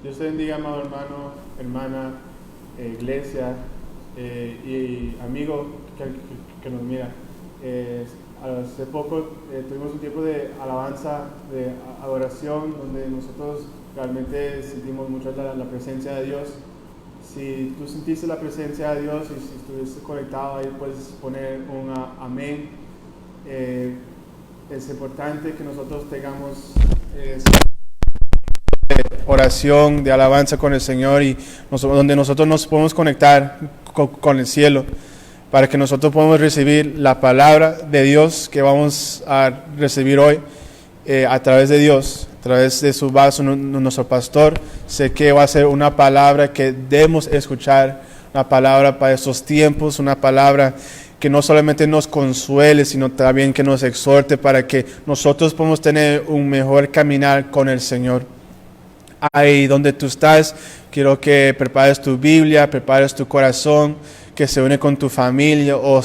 Dios te bendiga, amado hermano, hermana, iglesia y amigo que nos mira. Hace poco tuvimos un tiempo de alabanza, de adoración, donde nosotros realmente sentimos mucho la presencia de Dios. Si tú sentiste la presencia de Dios y si estuviste conectado ahí, puedes poner un amén. Es importante que nosotros tengamos oración, de alabanza con el Señor y donde nosotros nos podemos conectar con el cielo para que nosotros podamos recibir la palabra de Dios que vamos a recibir hoy a través de Dios, a través de su vaso, nuestro pastor. Sé que va a ser una palabra que debemos escuchar, una palabra para estos tiempos, una palabra que no solamente nos consuele, sino también que nos exhorte para que nosotros podamos tener un mejor caminar con el Señor. Ahí donde tú estás, quiero que prepares tu Biblia, prepares tu corazón, que se une con tu familia o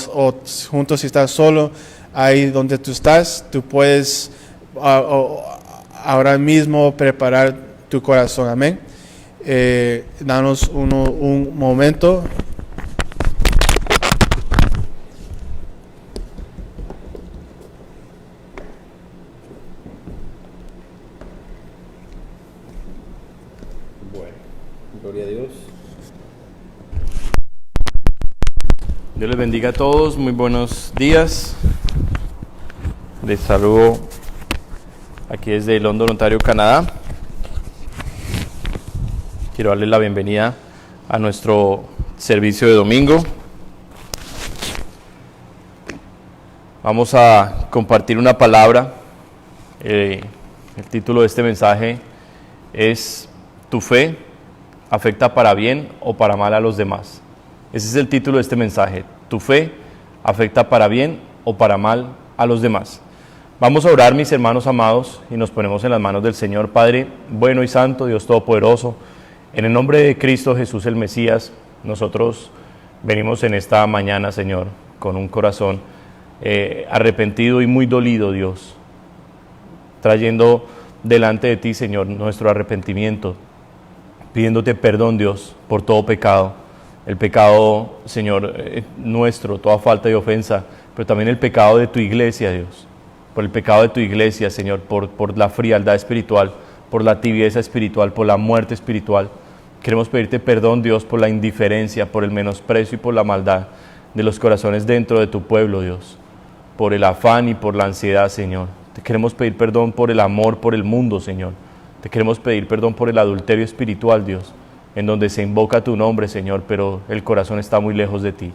juntos si estás solo. Ahí donde tú estás, tú puedes ahora mismo preparar tu corazón. Amén. Danos un momento. Gloria a Dios. Dios les bendiga a todos, muy buenos días. Les saludo aquí desde London, Ontario, Canadá. Quiero darles la bienvenida a nuestro servicio de domingo. Vamos a compartir una palabra. El título de este mensaje es ¿Tu fe afecta para bien o para mal a los demás? Ese es el título de este mensaje. ¿Tu fe afecta para bien o para mal a los demás? Vamos a orar, mis hermanos amados, y nos ponemos en las manos del Señor. Padre bueno y santo, Dios todopoderoso, en el nombre de Cristo Jesús el Mesías, nosotros venimos en esta mañana, Señor, con un corazón arrepentido y muy dolido, Dios, trayendo delante de ti, Señor, nuestro arrepentimiento, pidiéndote perdón, Dios, por todo pecado. El pecado, Señor, nuestro, toda falta de ofensa, pero también el pecado de tu iglesia, Dios. Por el pecado de tu iglesia, Señor, por la frialdad espiritual, por la tibieza espiritual, por la muerte espiritual. Queremos pedirte perdón, Dios, por la indiferencia, por el menosprecio y por la maldad de los corazones dentro de tu pueblo, Dios. Por el afán y por la ansiedad, Señor. Te queremos pedir perdón por el amor por el mundo, Señor. Te queremos pedir perdón por el adulterio espiritual, Dios, en donde se invoca tu nombre, Señor, pero el corazón está muy lejos de ti.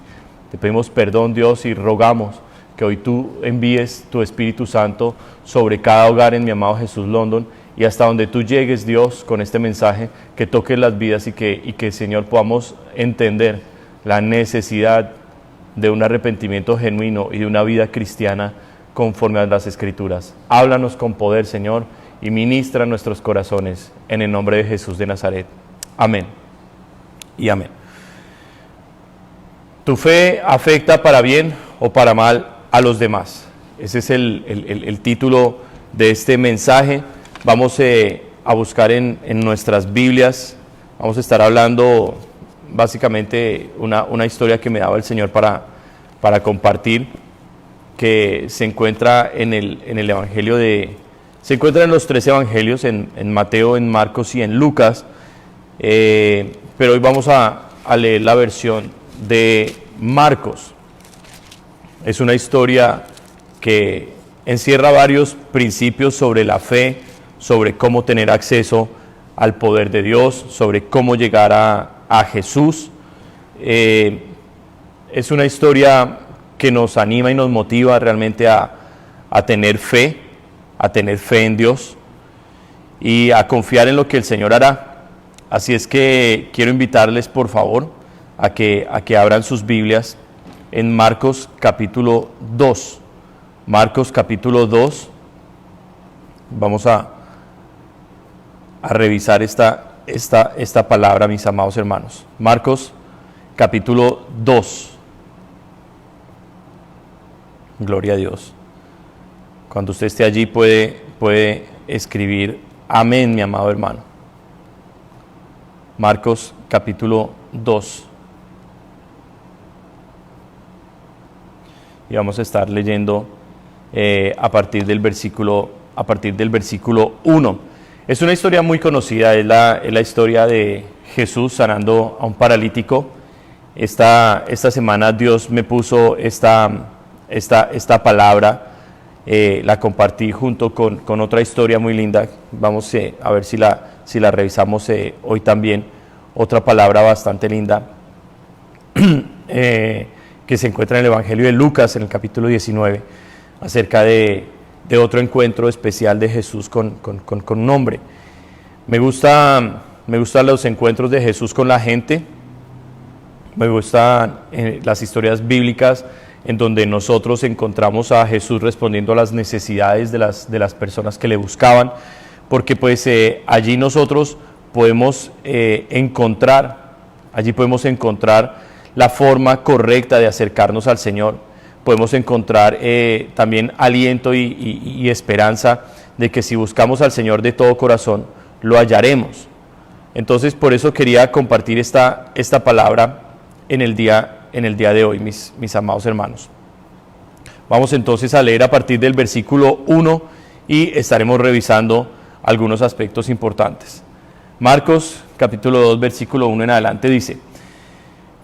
Te pedimos perdón, Dios, y rogamos que hoy tú envíes tu Espíritu Santo sobre cada hogar en mi amado Jesús London, y hasta donde tú llegues, Dios, con este mensaje, que toques las vidas y que, Señor, podamos entender la necesidad de un arrepentimiento genuino y de una vida cristiana conforme a las Escrituras. Háblanos con poder, Señor, y ministra nuestros corazones en el nombre de Jesús de Nazaret. Amén y amén. ¿Tu fe afecta para bien o para mal a los demás? Ese es el título de este mensaje. Vamos a buscar en nuestras Biblias. Vamos a estar hablando básicamente una historia que me daba el Señor para compartir, que se encuentra en el Evangelio se encuentra en los 3 Evangelios, en Mateo, en Marcos y en Lucas, pero hoy vamos a leer la versión de Marcos. Es una historia que encierra varios principios sobre la fe, sobre cómo tener acceso al poder de Dios, sobre cómo llegar a Jesús. Es una historia que nos anima y nos motiva realmente a tener fe en Dios y a confiar en lo que el Señor hará. Así es que quiero invitarles, por favor, a que abran sus Biblias en Marcos capítulo 2. Marcos capítulo 2. Vamos a revisar esta palabra, mis amados hermanos. Marcos capítulo 2. Gloria a Dios. Cuando usted esté allí puede escribir amén, mi amado hermano. Marcos capítulo 2. Y vamos a estar leyendo a partir del versículo 1. Es una historia muy conocida, es la historia de Jesús sanando a un paralítico. Esta semana Dios me puso esta palabra, la compartí junto con otra historia muy linda. Vamos a ver si la revisamos hoy también. Otra palabra bastante linda que se encuentra en el Evangelio de Lucas, en el capítulo 19, acerca de otro encuentro especial de Jesús con un hombre. Me gustan los encuentros de Jesús con la gente. Me gustan las historias bíblicas en donde nosotros encontramos a Jesús respondiendo a las necesidades de las personas que le buscaban, porque pues allí nosotros podemos encontrar la forma correcta de acercarnos al Señor. Podemos encontrar también aliento y esperanza de que si buscamos al Señor de todo corazón, lo hallaremos. Entonces, por eso quería compartir esta palabra en el día de hoy, mis amados hermanos. Vamos entonces a leer a partir del versículo 1 y estaremos revisando algunos aspectos importantes. Marcos capítulo 2, versículo 1 en adelante dice: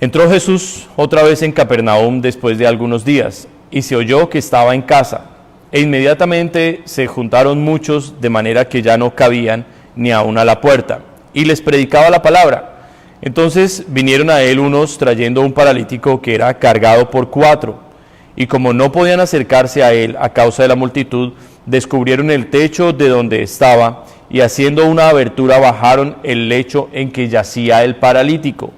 Entró Jesús otra vez en Capernaum después de algunos días, y se oyó que estaba en casa, e inmediatamente se juntaron muchos, de manera que ya no cabían ni aun a la puerta, y les predicaba la palabra. Entonces vinieron a él unos trayendo un paralítico que era cargado por 4, y como no podían acercarse a él a causa de la multitud, descubrieron el techo de donde estaba, y haciendo una abertura bajaron el lecho en que yacía el paralítico.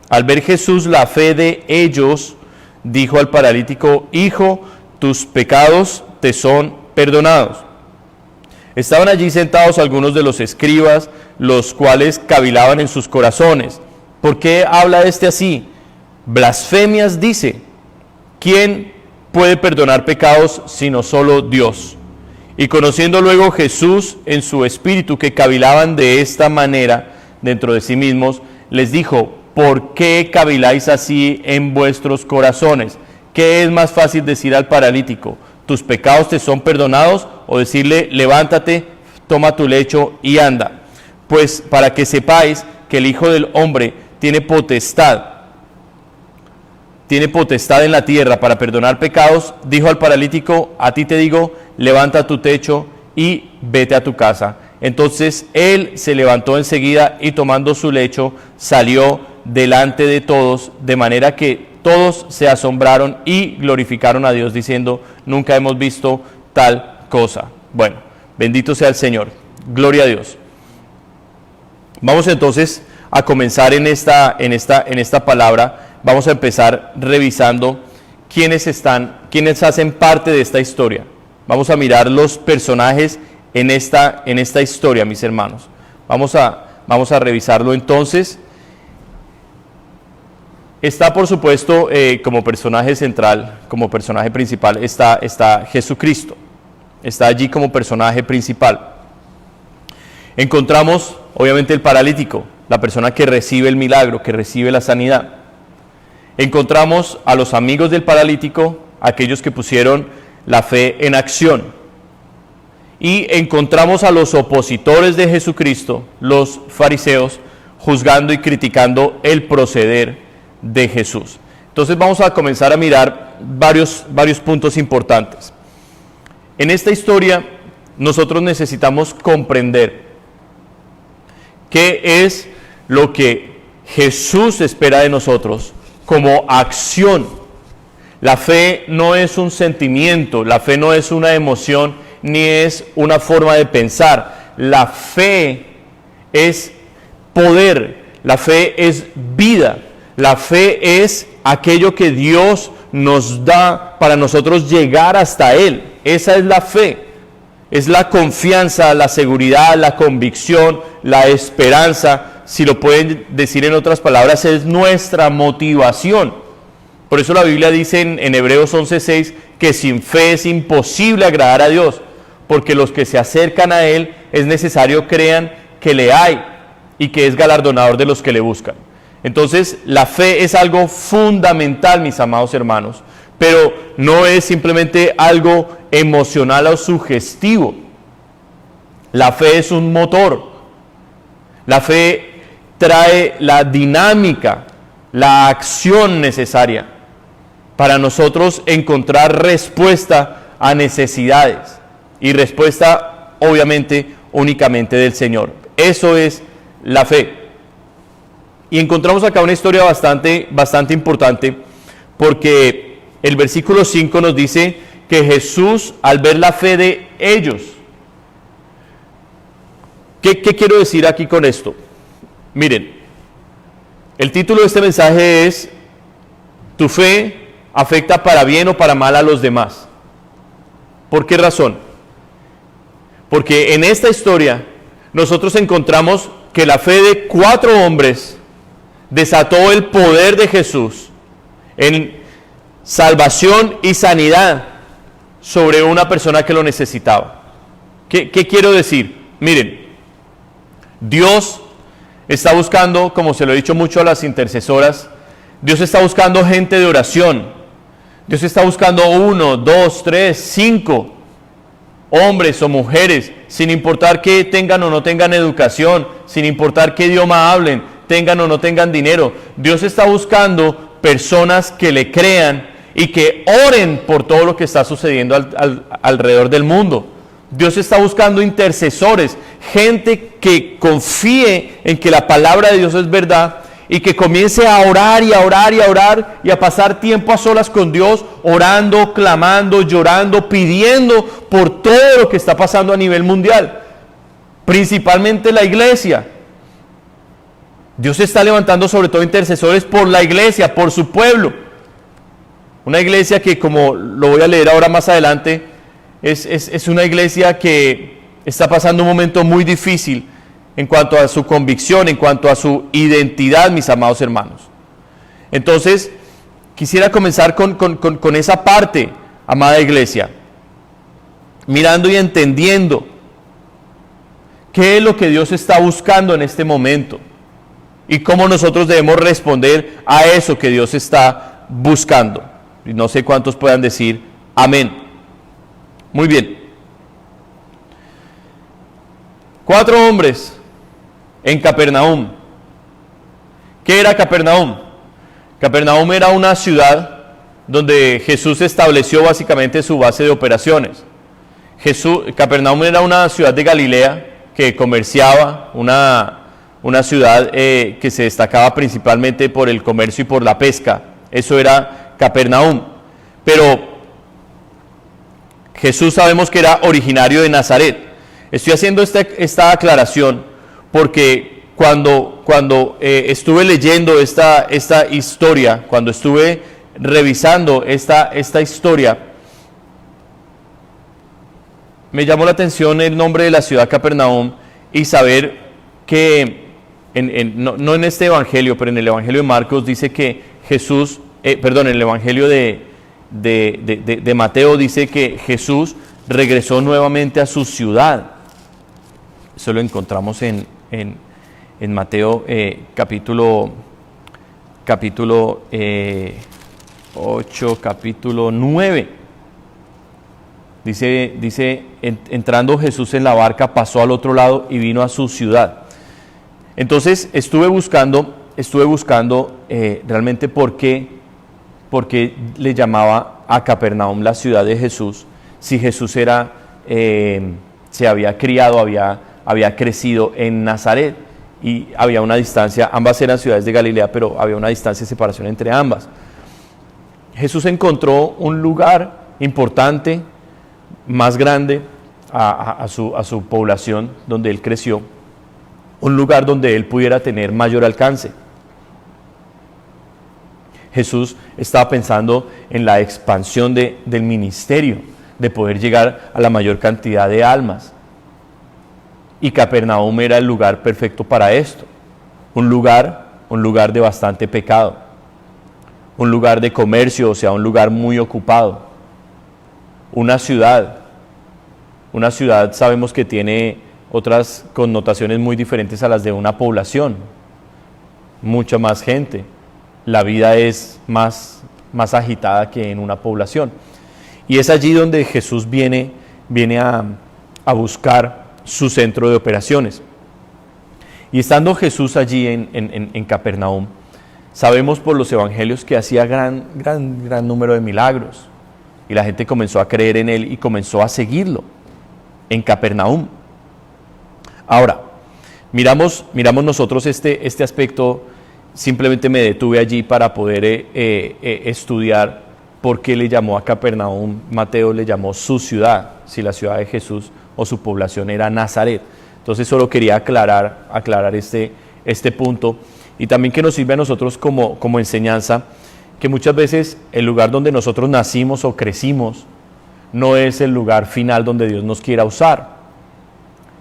Al ver Jesús la fe de ellos, dijo al paralítico: Hijo, tus pecados te son perdonados. Estaban allí sentados algunos de los escribas, los cuales cavilaban en sus corazones: ¿por qué habla este así? Blasfemias dice. ¿Quién puede perdonar pecados sino solo Dios? Y conociendo luego Jesús en su espíritu que cavilaban de esta manera dentro de sí mismos, les dijo: ¿por qué caviláis así en vuestros corazones? ¿Qué es más fácil decir al paralítico: tus pecados te son perdonados? O decirle: levántate, toma tu lecho y anda. Pues para que sepáis que el Hijo del Hombre tiene potestad en la tierra para perdonar pecados, dijo al paralítico: a ti te digo, levanta tu techo y vete a tu casa. Entonces él se levantó enseguida y tomando su lecho salió delante de todos, de manera que todos se asombraron y glorificaron a Dios, diciendo: nunca hemos visto tal cosa. Bueno, bendito sea el Señor, gloria a Dios. Vamos entonces a comenzar en esta palabra. Vamos a empezar revisando quiénes hacen parte de esta historia. Vamos a mirar los personajes en esta historia, mis hermanos. Vamos a revisarlo entonces. Está, por supuesto, como personaje central, como personaje principal, está Jesucristo. Está allí como personaje principal. Encontramos, obviamente, el paralítico, la persona que recibe el milagro, que recibe la sanidad. Encontramos a los amigos del paralítico, aquellos que pusieron la fe en acción. Y encontramos a los opositores de Jesucristo, los fariseos, juzgando y criticando el proceder de Jesús. Entonces vamos a comenzar a mirar varios puntos importantes. En esta historia nosotros necesitamos comprender qué es lo que Jesús espera de nosotros como acción. La fe no es un sentimiento, la fe no es una emoción, ni es una forma de pensar. La fe es poder, la fe es vida. La fe es aquello que Dios nos da para nosotros llegar hasta Él. Esa es la fe. Es la confianza, la seguridad, la convicción, la esperanza. Si lo pueden decir en otras palabras, es nuestra motivación. Por eso la Biblia dice en Hebreos 11:6 que sin fe es imposible agradar a Dios, porque los que se acercan a Él es necesario crean que le hay y que es galardonador de los que le buscan. Entonces, la fe es algo fundamental, mis amados hermanos, pero no es simplemente algo emocional o sugestivo. La fe es un motor. La fe trae la dinámica, la acción necesaria para nosotros encontrar respuesta a necesidades, y respuesta obviamente únicamente del Señor. Eso es la fe. Y encontramos acá una historia bastante importante, porque el versículo 5 nos dice que Jesús, al ver la fe de ellos, ¿qué quiero decir aquí con esto? Miren, el título de este mensaje es: ¿tu fe afecta para bien o para mal a los demás? ¿Por qué razón? Porque en esta historia nosotros encontramos que la fe de 4 hombres desató el poder de Jesús en salvación y sanidad sobre una persona que lo necesitaba. ¿Qué quiero decir? Miren, Dios está buscando, como se lo he dicho mucho a las intercesoras, Dios está buscando gente de oración. Dios está buscando 1, 2, 3, 5 hombres o mujeres, sin importar que tengan o no tengan educación, sin importar qué idioma hablen, tengan o no tengan dinero. Dios está buscando personas que le crean y que oren por todo lo que está sucediendo alrededor del mundo. Dios está buscando intercesores, gente que confíe en que la palabra de Dios es verdad y que comience a orar y a orar y a orar y a pasar tiempo a solas con Dios, orando, clamando, llorando, pidiendo por todo lo que está pasando a nivel mundial, principalmente la iglesia. Dios está levantando sobre todo intercesores por la iglesia, por su pueblo. Una iglesia que, como lo voy a leer ahora más adelante, es una iglesia que está pasando un momento muy difícil en cuanto a su convicción, en cuanto a su identidad, mis amados hermanos. Entonces, quisiera comenzar con esa parte, amada iglesia, mirando y entendiendo qué es lo que Dios está buscando en este momento y cómo nosotros debemos responder a eso que Dios está buscando. Y no sé cuántos puedan decir amén. Muy bien. 4 hombres en Capernaum. ¿Qué era Capernaum? Capernaum era una ciudad donde Jesús estableció básicamente su base de operaciones. Capernaum era una ciudad de Galilea que comerciaba, una ciudad que se destacaba principalmente por el comercio y por la pesca. Eso era Capernaum. Pero Jesús sabemos que era originario de Nazaret. Estoy haciendo esta aclaración porque cuando estuve leyendo esta historia, cuando estuve revisando esta historia, me llamó la atención el nombre de la ciudad Capernaum y saber que, no en este evangelio, pero en el evangelio de Marcos dice que Jesús, en el evangelio de Mateo dice que Jesús regresó nuevamente a su ciudad. Eso lo encontramos en Mateo capítulo 8, capítulo 9. Dice, entrando Jesús en la barca, pasó al otro lado y vino a su ciudad. Entonces estuve buscando realmente por qué le llamaba a Capernaum la ciudad de Jesús, si Jesús se había criado, había crecido en Nazaret y había una distancia. Ambas eran ciudades de Galilea, pero había una distancia de separación entre ambas. Jesús encontró un lugar importante, más grande a su población donde él creció, un lugar donde él pudiera tener mayor alcance. Jesús estaba pensando en la expansión del ministerio, de poder llegar a la mayor cantidad de almas. Y Capernaum era el lugar perfecto para esto. Un lugar de bastante pecado. Un lugar de comercio, o sea, un lugar muy ocupado. Una ciudad sabemos que tiene otras connotaciones muy diferentes a las de una población, mucha más gente. La vida es más agitada que en una población. Y es allí donde Jesús viene a buscar su centro de operaciones. Y estando Jesús allí en Capernaum, sabemos por los evangelios que hacía gran número de milagros. Y la gente comenzó a creer en él y comenzó a seguirlo en Capernaum. Ahora, miramos nosotros este aspecto. Simplemente me detuve allí para poder estudiar por qué le llamó a Capernaum. Mateo le llamó su ciudad, si la ciudad de Jesús o su población era Nazaret. Entonces solo quería aclarar este punto, y también que nos sirve a nosotros como enseñanza, que muchas veces el lugar donde nosotros nacimos o crecimos no es el lugar final donde Dios nos quiera usar,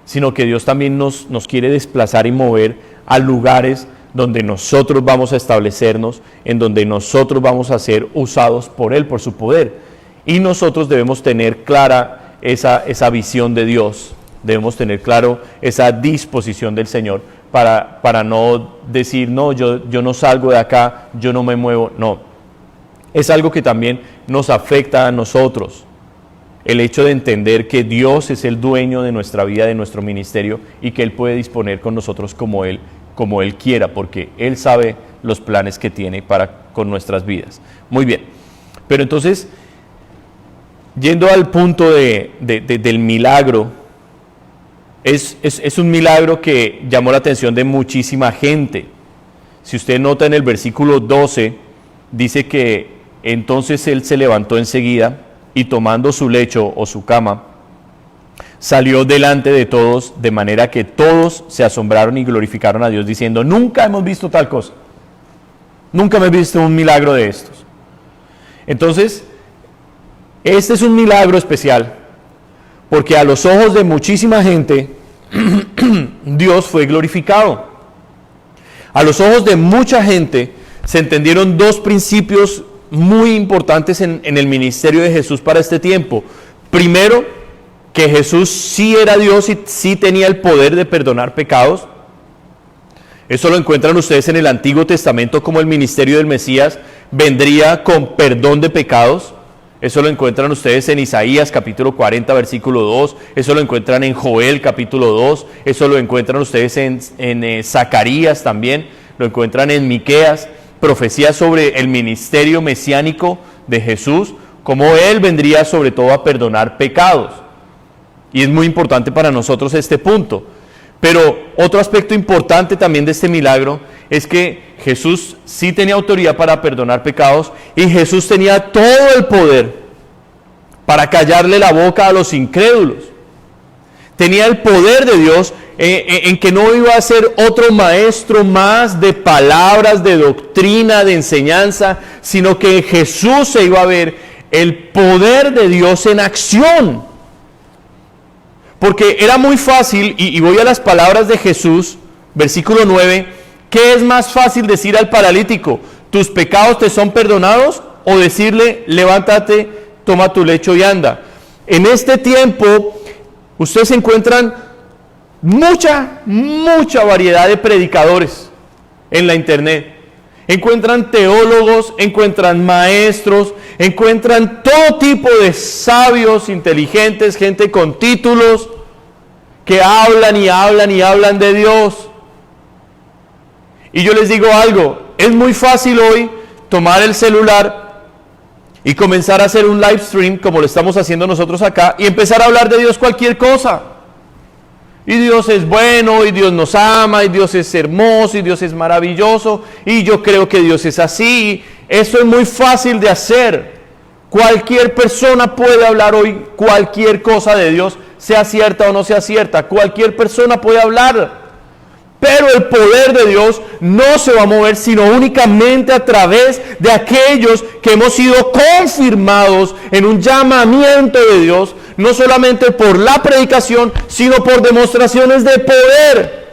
sino que Dios también nos quiere desplazar y mover a lugares donde nosotros vamos a establecernos, en donde nosotros vamos a ser usados por Él, por su poder. Y nosotros debemos tener clara esa visión de Dios, debemos tener claro esa disposición del Señor para no decir, no, yo no salgo de acá, yo no me muevo. No, es algo que también nos afecta a nosotros, el hecho de entender que Dios es el dueño de nuestra vida, de nuestro ministerio, y que Él puede disponer con nosotros como Él quiera, porque Él sabe los planes que tiene con nuestras vidas. Muy bien, pero entonces, yendo al punto del milagro, es un milagro que llamó la atención de muchísima gente. Si usted nota en el versículo 12, dice que entonces Él se levantó enseguida y tomando su lecho o su cama, salió delante de todos, de manera que todos se asombraron y glorificaron a Dios, diciendo, nunca hemos visto tal cosa, nunca hemos visto un milagro de estos. Entonces, este es un milagro especial, porque a los ojos de muchísima gente, Dios fue glorificado. A los ojos de mucha gente se entendieron dos principios muy importantes en el ministerio de Jesús para este tiempo. Primero, que Jesús sí era Dios y sí tenía el poder de perdonar pecados. Eso lo encuentran ustedes en el Antiguo Testamento, como el ministerio del Mesías vendría con perdón de pecados. Eso lo encuentran ustedes en Isaías capítulo 40 versículo 2, eso lo encuentran en Joel capítulo 2, eso lo encuentran ustedes en Zacarías también, lo encuentran en Miqueas, profecías sobre el ministerio mesiánico de Jesús, como Él vendría sobre todo a perdonar pecados. Y es muy importante para nosotros este punto. Pero otro aspecto importante también de este milagro es que Jesús sí tenía autoridad para perdonar pecados, y Jesús tenía todo el poder para callarle la boca a los incrédulos. Tenía el poder de Dios en que no iba a ser otro maestro más de palabras, de doctrina, de enseñanza, sino que en Jesús se iba a ver el poder de Dios en acción. Porque era muy fácil, y voy a las palabras de Jesús, versículo 9, ¿qué es más fácil decir al paralítico? ¿Tus pecados te son perdonados? O decirle, levántate, toma tu lecho y anda. En este tiempo, ustedes encuentran mucha variedad de predicadores en la internet. Encuentran teólogos, encuentran maestros, encuentran todo tipo de sabios, inteligentes, gente con títulos, que hablan y hablan y hablan de Dios. Y yo les digo algo, es muy fácil hoy tomar el celular y comenzar a hacer un live stream, como lo estamos haciendo nosotros acá, y empezar a hablar de Dios cualquier cosa. Y Dios es bueno, y Dios nos ama, y Dios es hermoso, y Dios es maravilloso, y yo creo que Dios es así. Eso es muy fácil de hacer. Cualquier persona puede hablar hoy cualquier cosa de Dios, sea cierta o no sea cierta. Cualquier persona puede hablar. Pero el poder de Dios no se va a mover sino únicamente a través de aquellos que hemos sido confirmados en un llamamiento de Dios, no solamente por la predicación, sino por demostraciones de poder.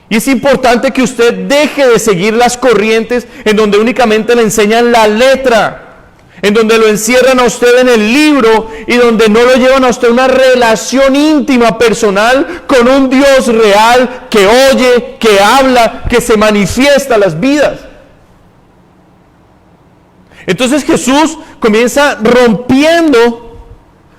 Y es importante que usted deje de seguir las corrientes en donde únicamente le enseñan la letra, en donde lo encierran a usted en el libro y donde no lo llevan a usted una relación íntima, personal, con un Dios real que oye, que habla, que se manifiesta en las vidas. Entonces Jesús comienza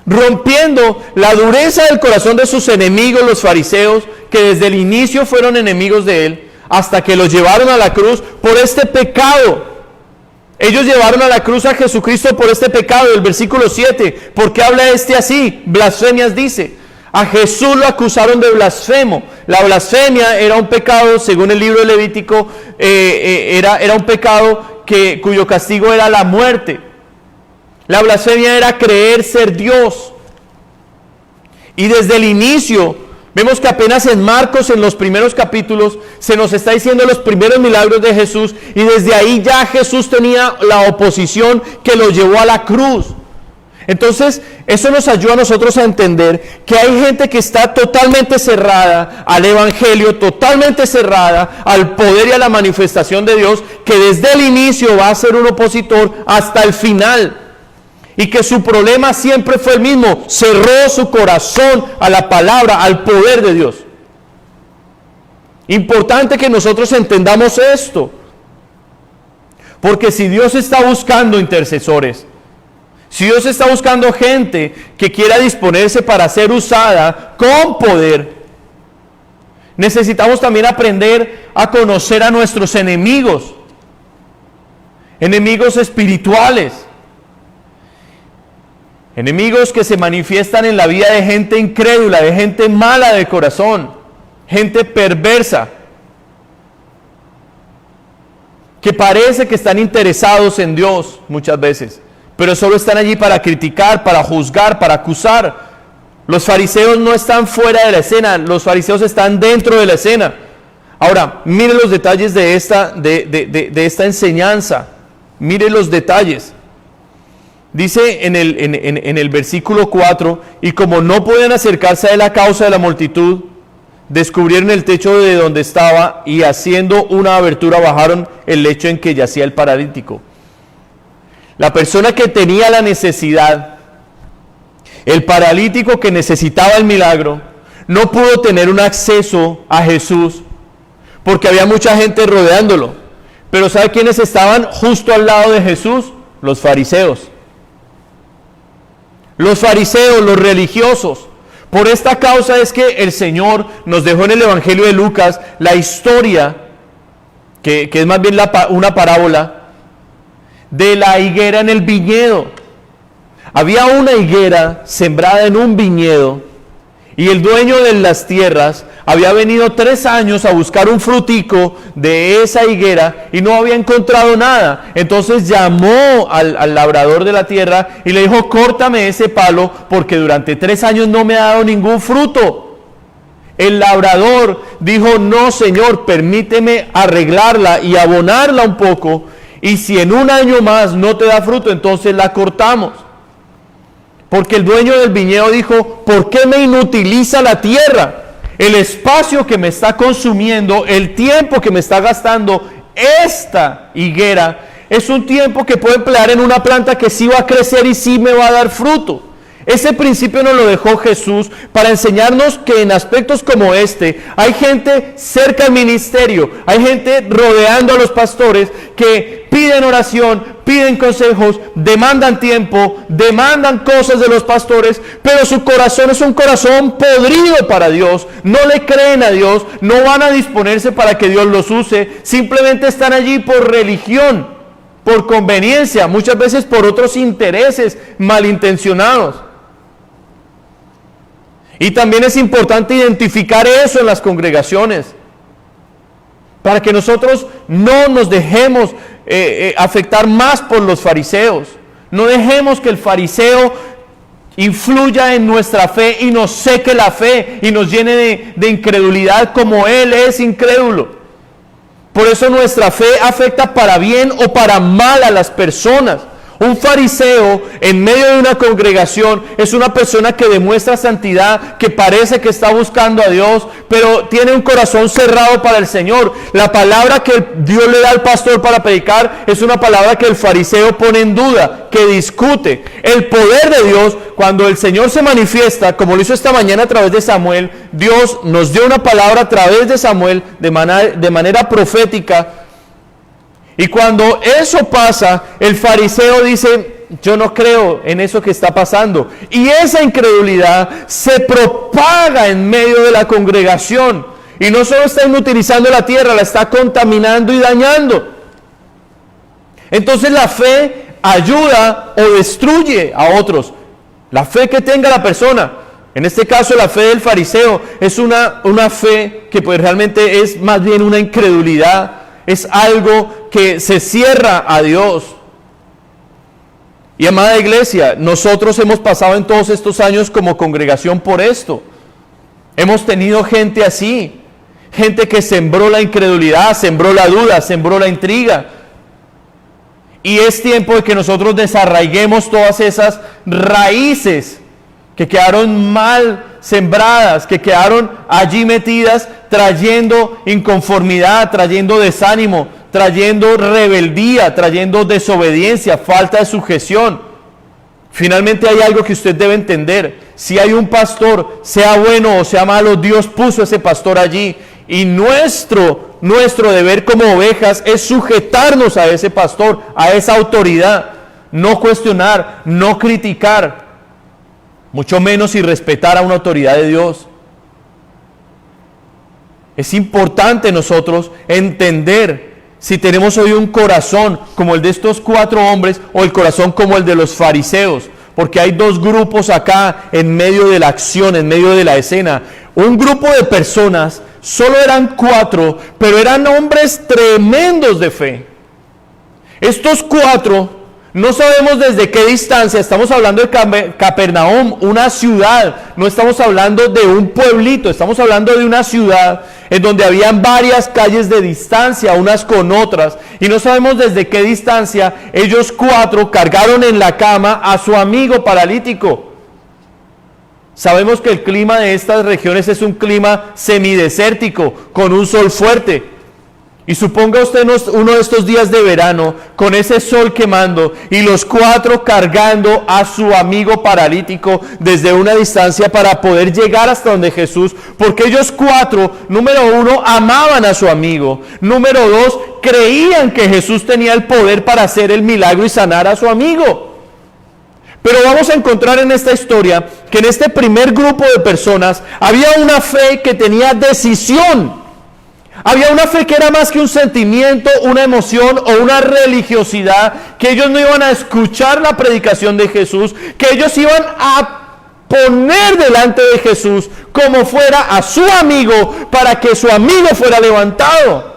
rompiendo la dureza del corazón de sus enemigos, los fariseos, que desde el inicio fueron enemigos de él, hasta que los llevaron a la cruz por este pecado. Ellos llevaron a la cruz a Jesucristo por este pecado. El versículo 7, ¿por qué habla así? Blasfemias dice. A Jesús lo acusaron de blasfemo. La blasfemia era un pecado, según el libro de Levítico, era un pecado cuyo castigo era la muerte. La blasfemia era creer ser Dios. Y desde el inicio, vemos que apenas en Marcos, en los primeros capítulos, se nos está diciendo los primeros milagros de Jesús, y desde ahí ya Jesús tenía la oposición que lo llevó a la cruz. Entonces, eso nos ayuda a nosotros a entender que hay gente que está totalmente cerrada al Evangelio, totalmente cerrada al poder y a la manifestación de Dios, que desde el inicio va a ser un opositor hasta el final. Y que su problema siempre fue el mismo: cerró su corazón a la palabra, al poder de Dios. Importante que nosotros entendamos esto, porque si Dios está buscando intercesores, si Dios está buscando gente que quiera disponerse para ser usada con poder, necesitamos también aprender a conocer a nuestros enemigos espirituales. Enemigos que se manifiestan en la vida de gente incrédula, de gente mala de corazón, gente perversa, que parece que están interesados en Dios muchas veces, pero solo están allí para criticar, para juzgar, para acusar. Los fariseos no están fuera de la escena, los fariseos están dentro de la escena. Ahora, mire los detalles de esta enseñanza, mire los detalles. Dice en el versículo 4, y como no podían acercarse a él a causa de la multitud, descubrieron el techo de donde estaba y haciendo una abertura bajaron el lecho en que yacía el paralítico. La persona que tenía la necesidad, el paralítico que necesitaba el milagro, no pudo tener un acceso a Jesús porque había mucha gente rodeándolo. Pero ¿sabe quiénes estaban justo al lado de Jesús? Los fariseos. Los fariseos, los religiosos. Por esta causa es que el Señor nos dejó en el Evangelio de Lucas la historia, que es más bien una parábola, de la higuera en el viñedo. Había una higuera sembrada en un viñedo, y el dueño de las tierras había venido 3 años a buscar un frutico de esa higuera y no había encontrado nada. Entonces llamó al labrador de la tierra y le dijo: córtame ese palo porque durante 3 años no me ha dado ningún fruto. El labrador dijo: no, señor, permíteme arreglarla y abonarla un poco, y si en 1 año más no te da fruto, entonces la cortamos. Porque el dueño del viñedo dijo: ¿por qué me inutiliza la tierra? El espacio que me está consumiendo, el tiempo que me está gastando esta higuera, es un tiempo que puedo emplear en una planta que sí va a crecer y sí me va a dar fruto. Ese principio nos lo dejó Jesús para enseñarnos que en aspectos como este hay gente cerca al ministerio, hay gente rodeando a los pastores que piden oración, piden consejos, demandan tiempo, demandan cosas de los pastores, pero su corazón es un corazón podrido para Dios, no le creen a Dios, no van a disponerse para que Dios los use, simplemente están allí por religión, por conveniencia, muchas veces por otros intereses malintencionados. Y también es importante identificar eso en las congregaciones, para que nosotros no nos dejemos afectar más por los fariseos. No dejemos que el fariseo influya en nuestra fe y nos seque la fe y nos llene de incredulidad como él es incrédulo. Por eso nuestra fe afecta para bien o para mal a las personas. Un fariseo en medio de una congregación es una persona que demuestra santidad, que parece que está buscando a Dios, pero tiene un corazón cerrado para el Señor. La palabra que Dios le da al pastor para predicar es una palabra que el fariseo pone en duda, que discute. El poder de Dios, cuando el Señor se manifiesta, como lo hizo esta mañana a través de Samuel, Dios nos dio una palabra a través de Samuel de manera profética. Y cuando eso pasa, el fariseo dice, yo no creo en eso que está pasando. Y esa incredulidad se propaga en medio de la congregación. Y no solo está inutilizando la tierra, la está contaminando y dañando. Entonces la fe ayuda o destruye a otros. La fe que tenga la persona. En este caso la fe del fariseo es una fe que pues realmente es más bien una incredulidad. Es algo que se cierra a Dios. Y amada iglesia, nosotros hemos pasado en todos estos años como congregación por esto. Hemos tenido gente así, gente que sembró la incredulidad, sembró la duda, sembró la intriga. Y es tiempo de que nosotros desarraiguemos todas esas raíces que quedaron mal sembradas, que quedaron allí metidas, trayendo inconformidad, trayendo desánimo, trayendo rebeldía, trayendo desobediencia, falta de sujeción. Finalmente hay algo que usted debe entender. Si hay un pastor, sea bueno o sea malo, Dios puso ese pastor allí. Y nuestro deber como ovejas es sujetarnos a ese pastor, a esa autoridad. No cuestionar, no criticar, mucho menos irrespetar a una autoridad de Dios. Es importante nosotros entender si tenemos hoy un corazón como el de estos 4 hombres o el corazón como el de los fariseos, porque hay 2 grupos acá en medio de la acción, en medio de la escena. Un grupo de personas, solo eran 4, pero eran hombres tremendos de fe. Estos 4, no sabemos desde qué distancia, estamos hablando de Capernaum, una ciudad, no estamos hablando de un pueblito, estamos hablando de una ciudad en donde habían varias calles de distancia unas con otras, y no sabemos desde qué distancia ellos 4 cargaron en la cama a su amigo paralítico. Sabemos que el clima de estas regiones es un clima semidesértico, con un sol fuerte. Y suponga usted uno de estos días de verano, con ese sol quemando, y los 4 cargando a su amigo paralítico desde una distancia para poder llegar hasta donde Jesús, porque ellos 4, número 1, amaban a su amigo, número 2, creían que Jesús tenía el poder para hacer el milagro y sanar a su amigo. Pero vamos a encontrar en esta historia que en este primer grupo de personas había una fe que tenía decisión. Había una fe que era más que un sentimiento, una emoción o una religiosidad, que ellos no iban a escuchar la predicación de Jesús, que ellos iban a poner delante de Jesús como fuera a su amigo para que su amigo fuera levantado.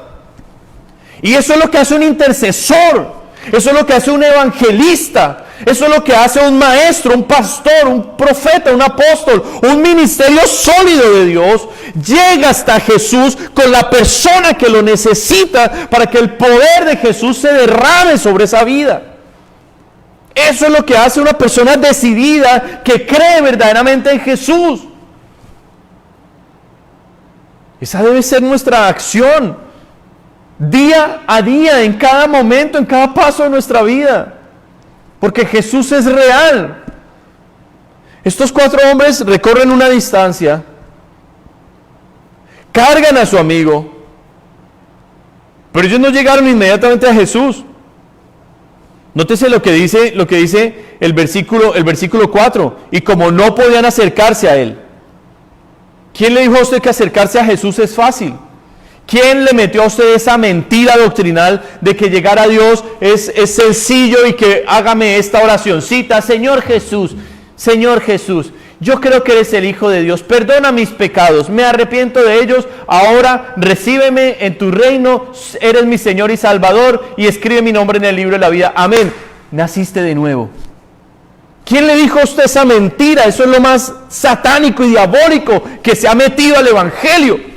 Y eso es lo que hace un intercesor, eso es lo que hace un evangelista. Eso es lo que hace un maestro, un pastor, un profeta, un apóstol, un ministerio sólido de Dios. Llega hasta Jesús con la persona que lo necesita para que el poder de Jesús se derrame sobre esa vida. Eso es lo que hace una persona decidida que cree verdaderamente en Jesús. Esa debe ser nuestra acción, día a día, en cada momento, en cada paso de nuestra vida. Porque Jesús es real. Estos 4 hombres recorren una distancia, cargan a su amigo, pero ellos no llegaron inmediatamente a Jesús. Nótese lo que dice el versículo 4. Y como no podían acercarse a él. ¿Quién le dijo a usted que acercarse a Jesús es fácil? ¿Quién le metió a usted esa mentira doctrinal de que llegar a Dios es sencillo y que hágame esta oracioncita? Señor Jesús, yo creo que eres el Hijo de Dios, perdona mis pecados, me arrepiento de ellos, ahora recíbeme en tu reino, eres mi Señor y Salvador, y escribe mi nombre en el libro de la vida, amén. Naciste de nuevo. ¿Quién le dijo a usted esa mentira? Eso es lo más satánico y diabólico que se ha metido al evangelio.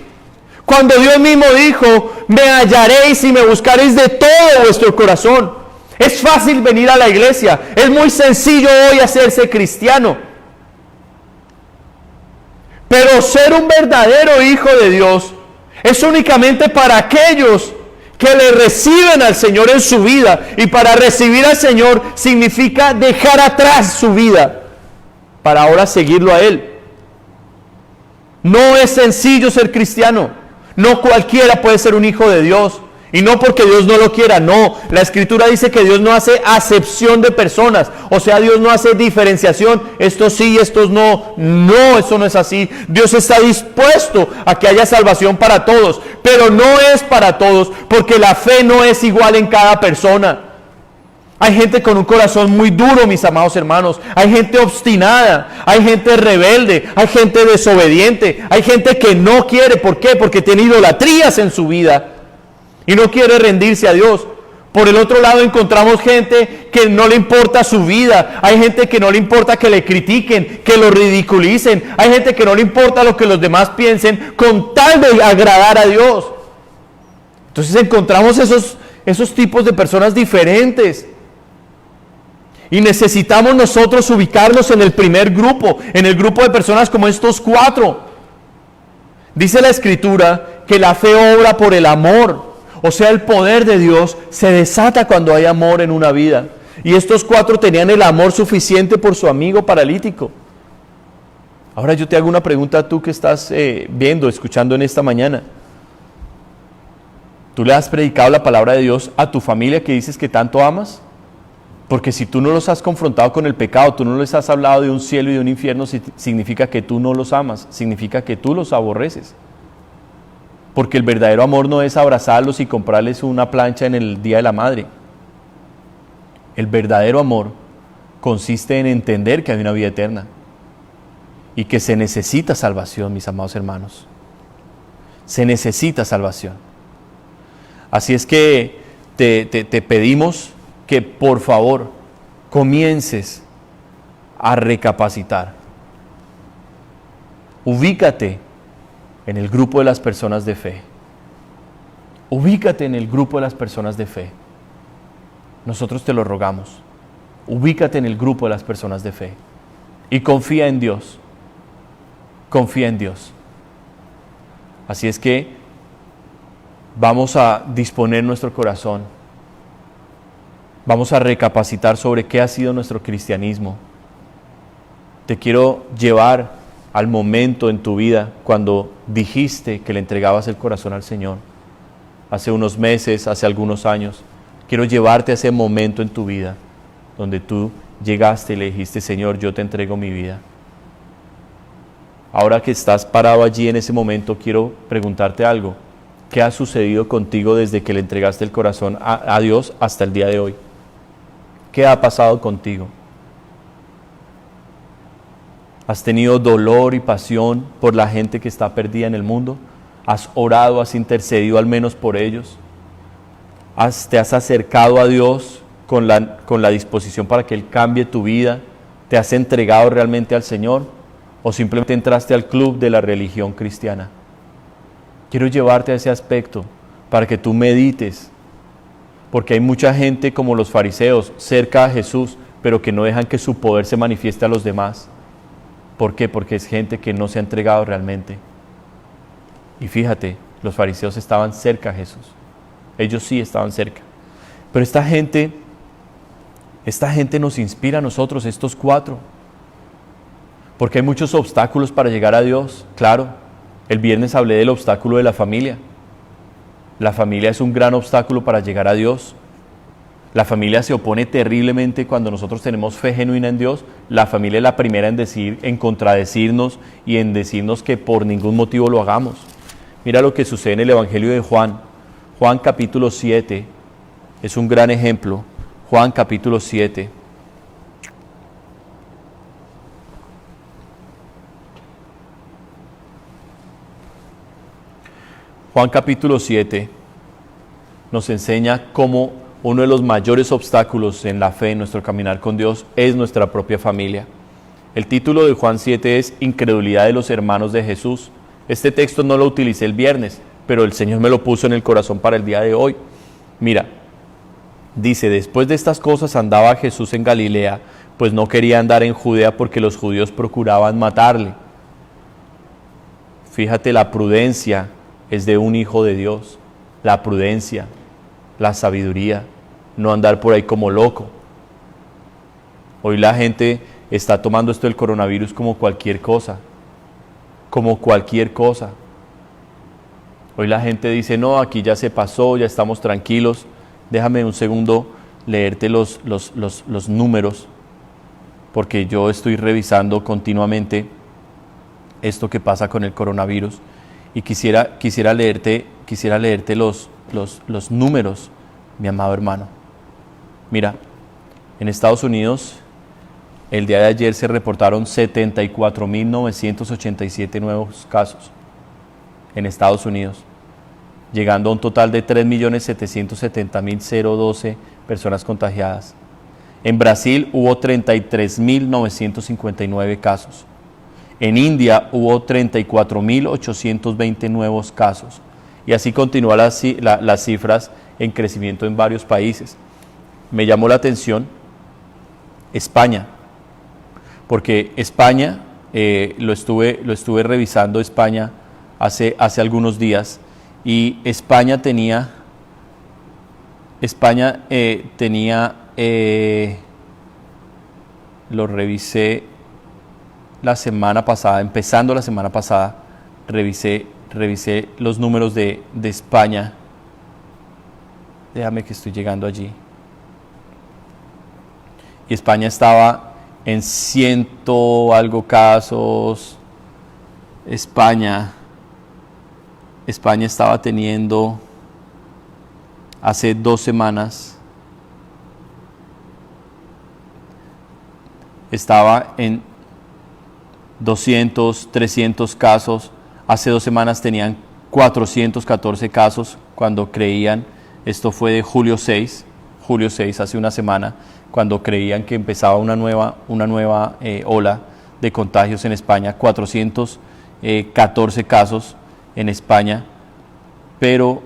Cuando Dios mismo dijo, me hallaréis y me buscaréis de todo vuestro corazón. Es fácil venir a la iglesia, es muy sencillo hoy hacerse cristiano. Pero ser un verdadero hijo de Dios es únicamente para aquellos que le reciben al Señor en su vida. Y para recibir al Señor significa dejar atrás su vida para ahora seguirlo a Él. No es sencillo ser cristiano. No cualquiera puede ser un hijo de Dios. Y no porque Dios no lo quiera, no. La Escritura dice que Dios no hace acepción de personas. O sea, Dios no hace diferenciación. Estos sí, estos no. No, eso no es así. Dios está dispuesto a que haya salvación para todos. Pero no es para todos, porque la fe no es igual en cada persona. Hay gente con un corazón muy duro, mis amados hermanos. Hay gente obstinada, hay gente rebelde, hay gente desobediente, hay gente que no quiere. ¿Por qué? Porque tiene idolatrías en su vida y no quiere rendirse a Dios. Por el otro lado encontramos gente que no le importa su vida. Hay gente que no le importa que le critiquen, que lo ridiculicen. Hay gente que no le importa lo que los demás piensen con tal de agradar a Dios. Entonces encontramos esos tipos de personas diferentes. Y necesitamos nosotros ubicarnos en el primer grupo, en el grupo de personas como estos 4. Dice la Escritura que la fe obra por el amor. O sea, el poder de Dios se desata cuando hay amor en una vida. Y estos 4 tenían el amor suficiente por su amigo paralítico. Ahora yo te hago una pregunta a tú que estás viendo, escuchando en esta mañana. ¿Tú le has predicado la palabra de Dios a tu familia que dices que tanto amas? Porque si tú no los has confrontado con el pecado, tú no les has hablado de un cielo y de un infierno, significa que tú no los amas, significa que tú los aborreces. Porque el verdadero amor no es abrazarlos y comprarles una plancha en el Día de la Madre. El verdadero amor consiste en entender que hay una vida eterna y que se necesita salvación, mis amados hermanos. Se necesita salvación. Así es que te pedimos que por favor comiences a recapacitar. Ubícate en el grupo de las personas de fe. Ubícate en el grupo de las personas de fe. Nosotros te lo rogamos. Ubícate en el grupo de las personas de fe. Y confía en Dios. Confía en Dios. Así es que vamos a disponer nuestro corazón. Vamos a recapacitar sobre qué ha sido nuestro cristianismo. Te quiero llevar al momento en tu vida cuando dijiste que le entregabas el corazón al Señor. Hace unos meses, hace algunos años. Quiero llevarte a ese momento en tu vida donde tú llegaste y le dijiste: Señor, yo te entrego mi vida. Ahora que estás parado allí en ese momento, quiero preguntarte algo. ¿Qué ha sucedido contigo desde que le entregaste el corazón a Dios hasta el día de hoy? ¿Qué ha pasado contigo? ¿Has tenido dolor y pasión por la gente que está perdida en el mundo? ¿Has orado, has intercedido al menos por ellos? ¿Te has acercado a Dios con la disposición para que Él cambie tu vida? ¿Te has entregado realmente al Señor? ¿O simplemente entraste al club de la religión cristiana? Quiero llevarte a ese aspecto para que tú medites, porque hay mucha gente como los fariseos cerca a Jesús, pero que no dejan que su poder se manifieste a los demás. ¿Por qué? Porque es gente que no se ha entregado realmente. Y fíjate, los fariseos estaban cerca a Jesús. Ellos sí estaban cerca. Pero esta gente nos inspira a nosotros, estos 4. Porque hay muchos obstáculos para llegar a Dios. Claro, el viernes hablé del obstáculo de la familia. La familia es un gran obstáculo para llegar a Dios. La familia se opone terriblemente cuando nosotros tenemos fe genuina en Dios. La familia es la primera en contradecirnos y en decirnos que por ningún motivo lo hagamos. Mira lo que sucede en el Evangelio de Juan. Juan capítulo 7 es un gran ejemplo. Juan capítulo 7. Juan capítulo 7 nos enseña cómo uno de los mayores obstáculos en la fe, en nuestro caminar con Dios, es nuestra propia familia. El título de Juan 7 es Incredulidad de los hermanos de Jesús. Este texto no lo utilicé el viernes, pero el Señor me lo puso en el corazón para el día de hoy. Mira, Dice, después de estas cosas andaba Jesús en Galilea, pues no quería andar en Judea porque los judíos procuraban matarle. Fíjate, la prudencia es de un hijo de Dios. La prudencia, la sabiduría, no andar por ahí como loco. Hoy la gente está tomando esto del coronavirus como cualquier cosa. Como cualquier cosa. Hoy la gente dice, no, aquí ya se pasó, ya estamos tranquilos. Déjame un segundo leerte los números, porque yo estoy revisando continuamente esto que pasa con el coronavirus y quisiera leerte los números, mi amado hermano. Mira, en Estados Unidos el día de ayer se reportaron 74.987 nuevos casos en Estados Unidos, llegando a un total de 3.770.012 personas contagiadas. En Brasil hubo 33.959 casos. En India hubo 34.820 nuevos casos. Y así continúan las cifras en crecimiento en varios países. Me llamó la atención España, porque España, lo estuve revisando España hace algunos días, y España tenía lo revisé la semana pasada, empezando la semana pasada, revisé los números de España. Déjame que estoy llegando allí. Y España estaba en 100 algo casos. España estaba teniendo hace 2 semanas, estaba en 200, 300 casos. Hace 2 semanas tenían 414 casos cuando creían, esto fue de julio 6, hace una semana, cuando creían que empezaba una nueva ola de contagios en España. 414 casos en España, pero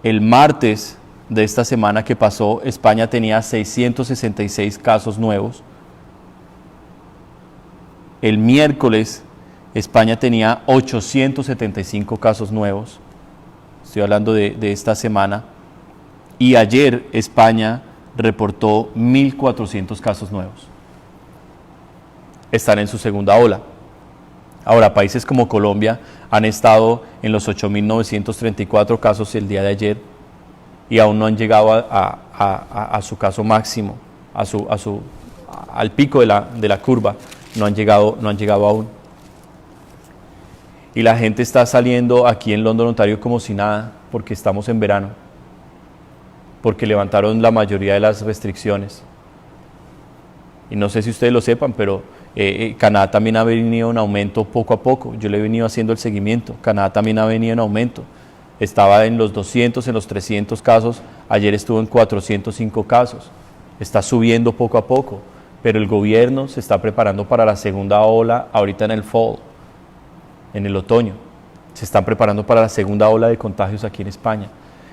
el martes de esta semana que pasó, España tenía 666 casos nuevos. El miércoles, España tenía 875 casos nuevos. Estoy hablando de esta semana. Y ayer España reportó 1.400 casos nuevos. Están en su segunda ola. Ahora, países como Colombia han estado en los 8.934 casos el día de ayer y aún no han llegado a su caso máximo, al pico de la curva. No han llegado aún. Y la gente está saliendo aquí en London, Ontario, como si nada, porque estamos en verano, porque levantaron la mayoría de las restricciones. Y no sé si ustedes lo sepan, pero Canadá también ha venido en aumento poco a poco. Yo le he venido haciendo el seguimiento. Canadá también ha venido en aumento. Estaba en los 200, en los 300 casos. Ayer estuvo en 405 casos. Está subiendo poco a poco. Pero el gobierno se está preparando para la segunda ola ahorita en el fall, en el otoño. Se están preparando para la segunda ola de contagios aquí en España.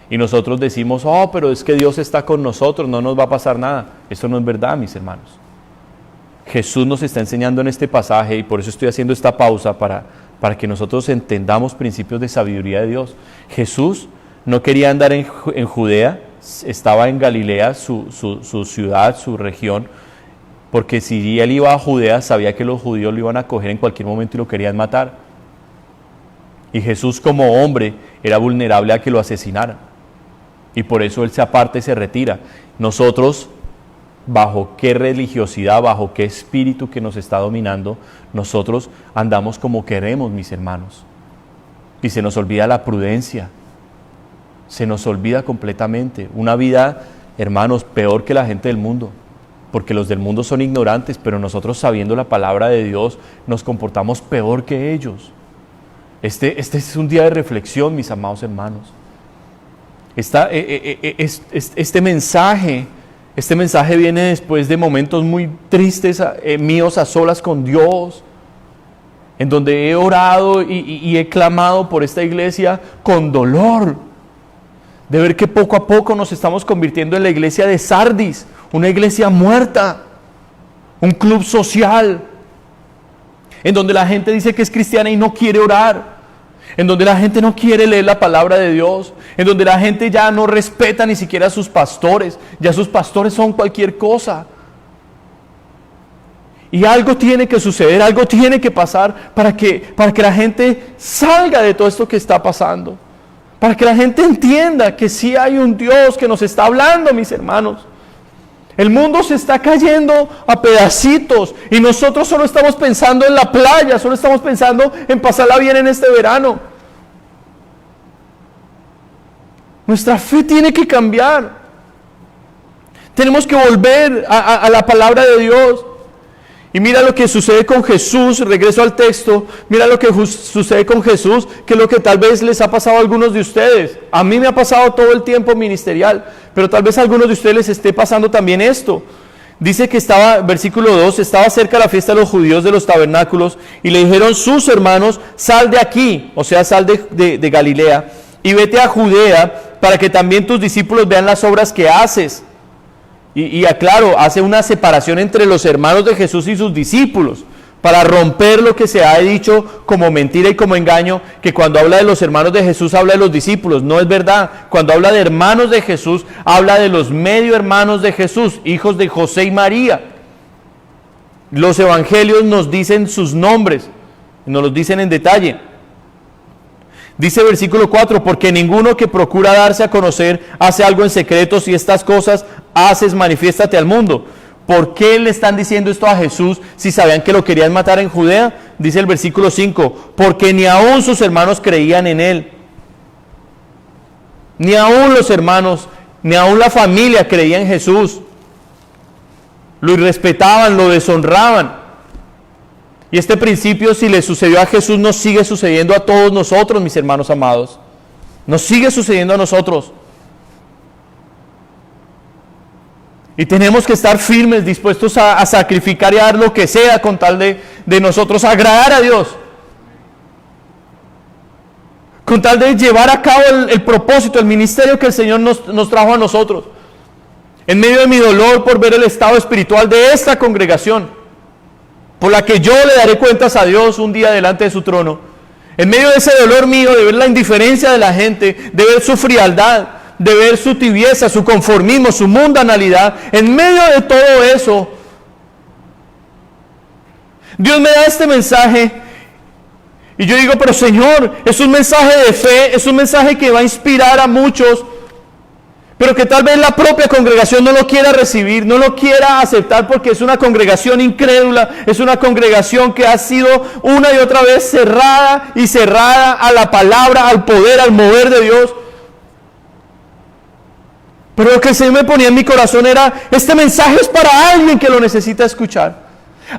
Y nosotros decimos, oh, pero es que Dios está con nosotros, no nos va a pasar nada. Eso no es verdad, mis hermanos. Jesús nos está enseñando en este pasaje, y por eso estoy haciendo esta pausa, para que nosotros entendamos principios de sabiduría de Dios. Jesús no quería andar en Judea, estaba en Galilea, su ciudad, su región, porque si él iba a Judea, sabía que los judíos lo iban a coger en cualquier momento y lo querían matar. Y Jesús, como hombre, era vulnerable a que lo asesinaran. Y por eso él se aparta y se retira. Nosotros, bajo qué religiosidad, bajo qué espíritu que nos está dominando, nosotros andamos como queremos, mis hermanos. Y se nos olvida la prudencia. Se nos olvida completamente. Una vida, hermanos, peor que la gente del mundo. Porque los del mundo son ignorantes, pero nosotros, sabiendo la palabra de Dios, nos comportamos peor que ellos. Este es un día de reflexión, mis amados hermanos. Este mensaje viene después de momentos muy tristes míos a solas con Dios. en donde he orado y he clamado por esta iglesia con dolor, de ver que poco a poco nos estamos convirtiendo en la iglesia de Sardis, una iglesia muerta, un club social, en donde la gente dice que es cristiana y no quiere orar, en donde la gente no quiere leer la palabra de Dios, en donde la gente ya no respeta ni siquiera a sus pastores, ya sus pastores son cualquier cosa. Y algo tiene que suceder, algo tiene que pasar para que la gente salga de todo esto que está pasando, para que la gente entienda que sí hay un Dios que nos está hablando, mis hermanos. El mundo se está cayendo a pedacitos y nosotros solo estamos pensando en la playa, solo estamos pensando en pasarla bien en este verano. Nuestra fe tiene que cambiar. Tenemos que volver a la palabra de Dios. Y mira lo que sucede con Jesús, regreso al texto, mira lo que sucede con Jesús, que es lo que tal vez les ha pasado a algunos de ustedes. A mí me ha pasado todo el tiempo ministerial, pero tal vez a algunos de ustedes les esté pasando también esto. Dice que estaba, versículo 2, estaba cerca la fiesta de los judíos de los tabernáculos, y le dijeron sus hermanos, sal de aquí, o sea, sal de Galilea, y vete a Judea, para que también tus discípulos vean las obras que haces. Y aclaro, hace una separación entre los hermanos de Jesús y sus discípulos, para romper lo que se ha dicho como mentira y como engaño, que cuando habla de los hermanos de Jesús habla de los discípulos. No es verdad. Cuando habla de hermanos de Jesús, habla de los medio hermanos de Jesús, hijos de José y María. Los evangelios nos dicen sus nombres, nos los dicen en detalle. Dice versículo 4, porque ninguno que procura darse a conocer hace algo en secreto, si estas cosas haces, manifiéstate al mundo. ¿Por qué le están diciendo esto a Jesús si sabían que lo querían matar en Judea? Dice el versículo 5, porque ni aún sus hermanos creían en él. Ni aún los hermanos, ni aún la familia creía en Jesús. Lo irrespetaban, lo deshonraban. Y este principio, si le sucedió a Jesús, nos sigue sucediendo a todos nosotros, mis hermanos amados. Nos sigue sucediendo a nosotros. Y tenemos que estar firmes, dispuestos a sacrificar y a dar lo que sea con tal de nosotros agradar a Dios. Con tal de llevar a cabo el propósito, el ministerio que el Señor nos trajo a nosotros. En medio de mi dolor por ver el estado espiritual de esta congregación, por la que yo le daré cuentas a Dios un día delante de su trono. En medio de ese dolor mío, de ver la indiferencia de la gente, de ver su frialdad, de ver su tibieza, su conformismo, su mundanalidad, en medio de todo eso, Dios me da este mensaje y yo digo, pero Señor, es un mensaje de fe, es un mensaje que va a inspirar a muchos, pero que tal vez la propia congregación no lo quiera recibir, no lo quiera aceptar, porque es una congregación incrédula, es una congregación que ha sido una y otra vez cerrada a la palabra, al poder, al mover de Dios. Pero lo que el Señor me ponía en mi corazón era, este mensaje es para alguien que lo necesita escuchar.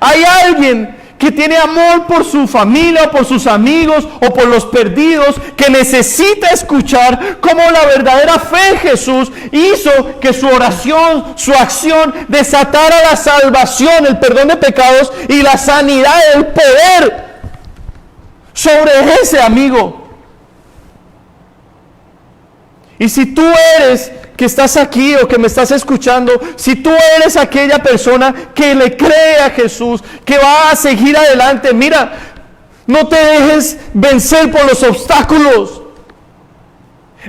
Hay alguien que tiene amor por su familia, o por sus amigos, o por los perdidos, que necesita escuchar cómo la verdadera fe en Jesús hizo que su oración, su acción, desatara la salvación, el perdón de pecados y la sanidad, el poder sobre ese amigo. Y si tú eres que estás aquí o que me estás escuchando, si tú eres aquella persona que le cree a Jesús, que va a seguir adelante, mira, no te dejes vencer por los obstáculos.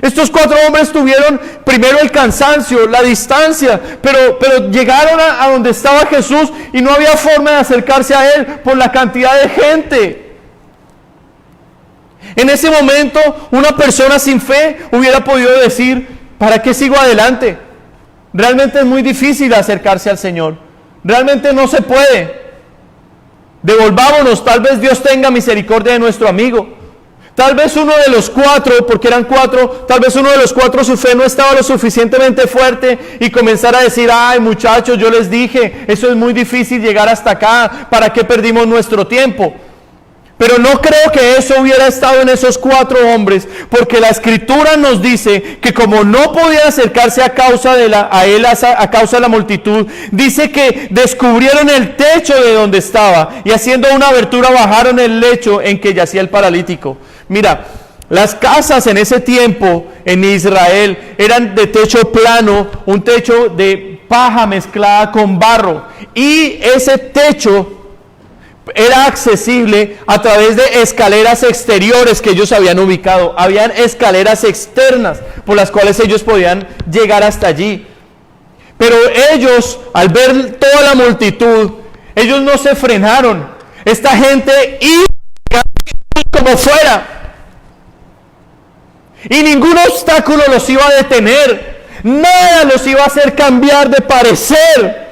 Estos 4 hombres tuvieron primero el cansancio, la distancia, pero llegaron a donde estaba Jesús y no había forma de acercarse a Él por la cantidad de gente. En ese momento, una persona sin fe hubiera podido decir, ¿para qué sigo adelante? Realmente es muy difícil acercarse al Señor. Realmente no se puede. Devolvámonos, tal vez Dios tenga misericordia de nuestro amigo. Tal vez uno de los 4, porque eran 4, tal vez uno de los 4 su fe no estaba lo suficientemente fuerte y comenzar a decir, ay muchachos, yo les dije, eso es muy difícil llegar hasta acá, ¿para qué perdimos nuestro tiempo? Pero no creo que eso hubiera estado en esos 4 hombres, porque la Escritura nos dice que como no podían acercarse a causa de la multitud, dice que descubrieron el techo de donde estaba y haciendo una abertura bajaron el lecho en que yacía el paralítico. Mira, las casas en ese tiempo en Israel eran de techo plano, un techo de paja mezclada con barro, y ese techo era accesible a través de escaleras exteriores que ellos habían ubicado. Habían escaleras externas por las cuales ellos podían llegar hasta allí. Pero ellos, al ver toda la multitud, ellos no se frenaron. Esta gente iba como fuera. Y ningún obstáculo los iba a detener. Nada los iba a hacer cambiar de parecer.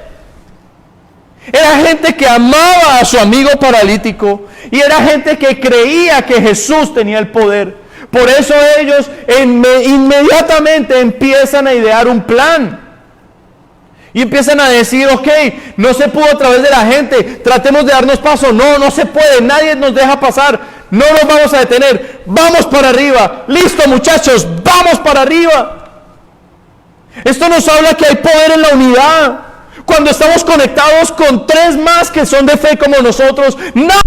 Era gente que amaba a su amigo paralítico y era gente que creía que Jesús tenía el poder. Por eso ellos inmediatamente empiezan a idear un plan. Y empiezan a decir, ok, no se pudo a través de la gente, tratemos de darnos paso. No se puede, nadie nos deja pasar. No nos vamos a detener, vamos para arriba. Listo, muchachos, vamos para arriba. Esto nos habla que hay poder en la unidad. Cuando estamos conectados con 3 más que son de fe como nosotros, nada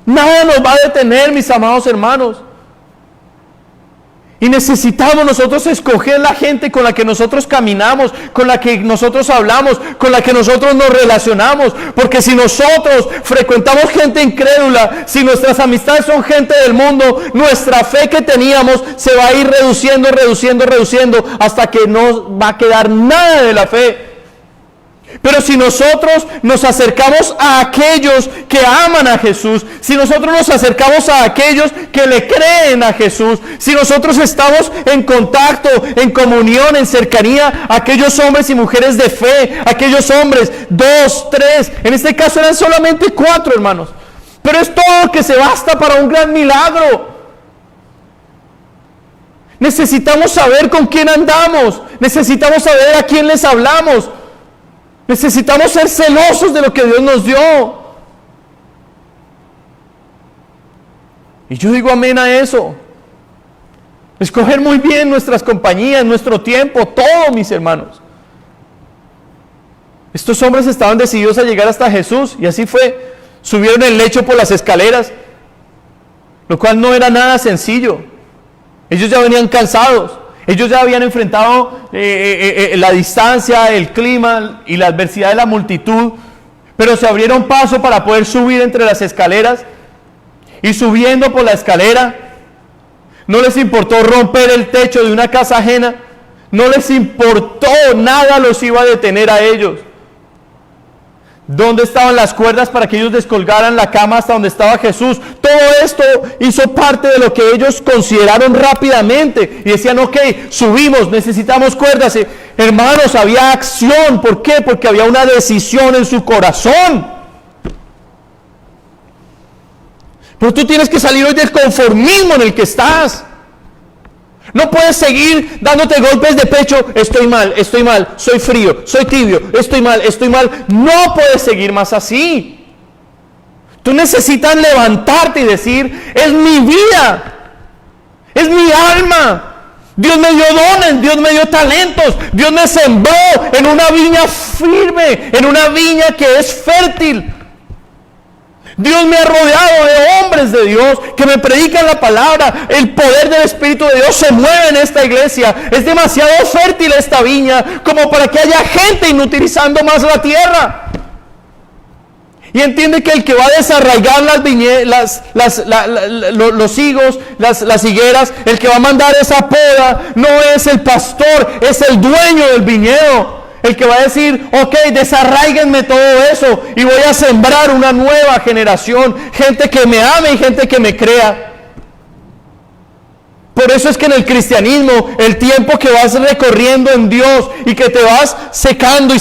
nos va a detener, mis amados hermanos. Y necesitamos nosotros escoger la gente con la que nosotros caminamos, con la que nosotros hablamos, con la que nosotros nos relacionamos. Porque si nosotros frecuentamos gente incrédula, si nuestras amistades son gente del mundo, nuestra fe que teníamos se va a ir reduciendo, hasta que no va a quedar nada de la fe. Pero si nosotros nos acercamos a aquellos que aman a Jesús, si nosotros nos acercamos a aquellos que le creen a Jesús, si nosotros estamos en contacto, en comunión, en cercanía, aquellos hombres y mujeres de fe, aquellos hombres, 2, 3, en este caso eran solamente 4 hermanos, pero es todo lo que se basta para un gran milagro. Necesitamos saber con quién andamos, necesitamos saber a quién les hablamos. Necesitamos ser celosos de lo que Dios nos dio. Y yo digo amén a eso. Escoger muy bien nuestras compañías, nuestro tiempo, todo, mis hermanos. Estos hombres estaban decididos a llegar hasta Jesús, y así fue. Subieron el lecho por las escaleras, lo cual no era nada sencillo. Ellos ya venían cansados. Ellos ya habían enfrentado la distancia, el clima y la adversidad de la multitud, pero se abrieron paso para poder subir entre las escaleras. Y subiendo por la escalera, no les importó romper el techo de una casa ajena, no les importó, nada los iba a detener a ellos. ¿Dónde estaban las cuerdas para que ellos descolgaran la cama hasta donde estaba Jesús? Todo esto hizo parte de lo que ellos consideraron rápidamente y decían, ok, subimos, necesitamos cuerdas. Hermanos, había acción. ¿Por qué? Porque había una decisión en su corazón. Pero tú tienes que salir hoy del conformismo en el que estás. No puedes seguir dándote golpes de pecho. Estoy mal, soy frío, soy tibio, estoy mal. No puedes seguir más así. Tú necesitas levantarte y decir, es mi vida, es mi alma. Dios me dio dones, Dios me dio talentos, Dios me sembró en una viña firme, en una viña que es fértil. Dios me ha rodeado de hombres de Dios que me predican la palabra. El poder del Espíritu de Dios se mueve en esta iglesia. Es demasiado fértil esta viña como para que haya gente inutilizando más la tierra. Y entiende que el que va a desarraigar los higos, las higueras, el que va a mandar esa poda, no es el pastor, es el dueño del viñedo. El que va a decir, ok, desarraíguenme todo eso y voy a sembrar una nueva generación, gente que me ame y gente que me crea. Por eso es que en el cristianismo, el tiempo que vas recorriendo en Dios y que te vas secando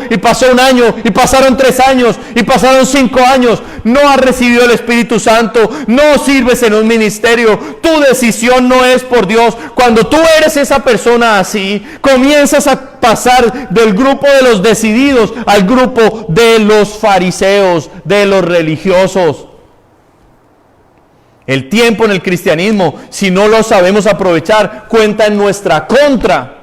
y pasó un año, y pasaron 3 años, y pasaron 5 años, no has recibido el Espíritu Santo, no sirves en un ministerio, tu decisión no es por Dios. Cuando tú eres esa persona así, comienzas a pasar del grupo de los decididos al grupo de los fariseos, de los religiosos. El tiempo en el cristianismo, si no lo sabemos aprovechar, cuenta en nuestra contra.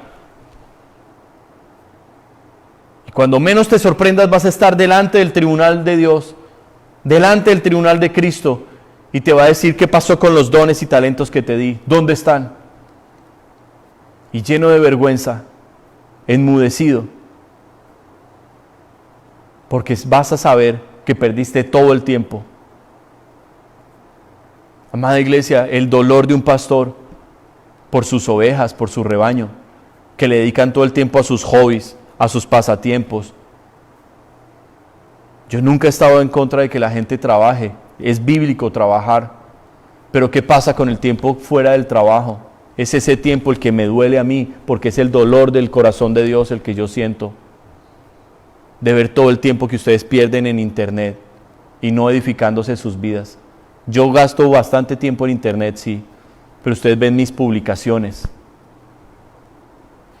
Y cuando menos te sorprendas, vas a estar delante del tribunal de Dios, delante del tribunal de Cristo, y te va a decir qué pasó con los dones y talentos que te di, dónde están. Y lleno de vergüenza, enmudecido, porque vas a saber que perdiste todo el tiempo. Amada iglesia, el dolor de un pastor por sus ovejas, por su rebaño, que le dedican todo el tiempo a sus hobbies, a sus pasatiempos. Yo nunca he estado en contra de que la gente trabaje, es bíblico trabajar, pero ¿qué pasa con el tiempo fuera del trabajo? Es ese tiempo el que me duele a mí, porque es el dolor del corazón de Dios el que yo siento, de ver todo el tiempo que ustedes pierden en internet y no edificándose sus vidas. Yo gasto bastante tiempo en internet, sí, pero ustedes ven mis publicaciones.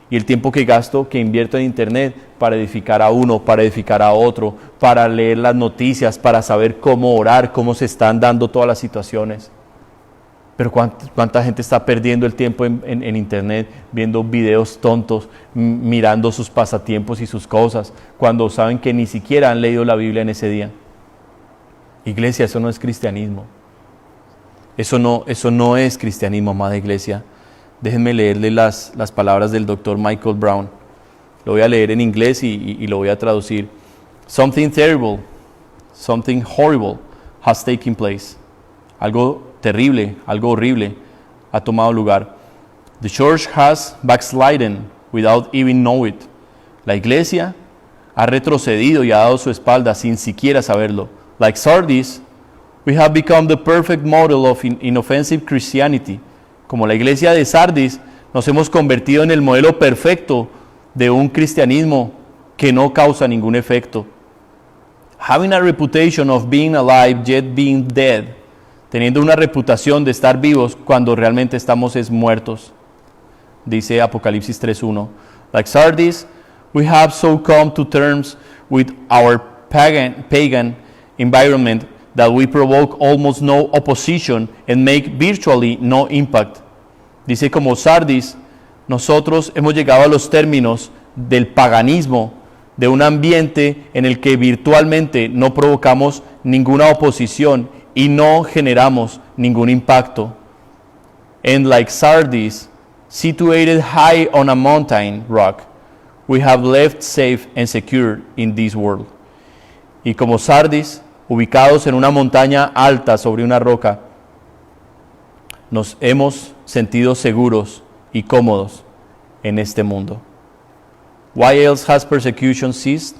Y el tiempo que gasto, que invierto en internet para edificar a uno, para edificar a otro, para leer las noticias, para saber cómo orar, cómo se están dando todas las situaciones. Pero ¿cuánta gente está perdiendo el tiempo en internet, viendo videos tontos, mirando sus pasatiempos y sus cosas, cuando saben que ni siquiera han leído la Biblia en ese día? Iglesia, eso no es cristianismo. Eso no es cristianismo, amada iglesia. Déjenme leerle las palabras del Dr. Michael Brown. Lo voy a leer en inglés y lo voy a traducir. Something terrible, something horrible has taken place. Algo terrible, algo horrible ha tomado lugar. The church has backslidden without even know it. La iglesia ha retrocedido y ha dado su espalda sin siquiera saberlo. Like Sardis, we have become the perfect model of inoffensive Christianity. Como la iglesia de Sardis, nos hemos convertido en el modelo perfecto de un cristianismo que no causa ningún efecto. Having a reputation of being alive yet being dead. Teniendo una reputación de estar vivos cuando realmente estamos muertos. Dice Apocalipsis 3:1. Like Sardis, we have so come to terms with our pagan environment that we provoke almost no opposition and make virtually no impact. Dice, como Sardis, nosotros hemos llegado a los términos del paganismo, de un ambiente en el que virtualmente no provocamos ninguna oposición y no generamos ningún impacto. And like Sardis, situated high on a mountain rock, we have left safe and secure in this world. Y como Sardis, ubicados en una montaña alta sobre una roca, nos hemos sentido seguros y cómodos en este mundo. Why else has persecution ceased?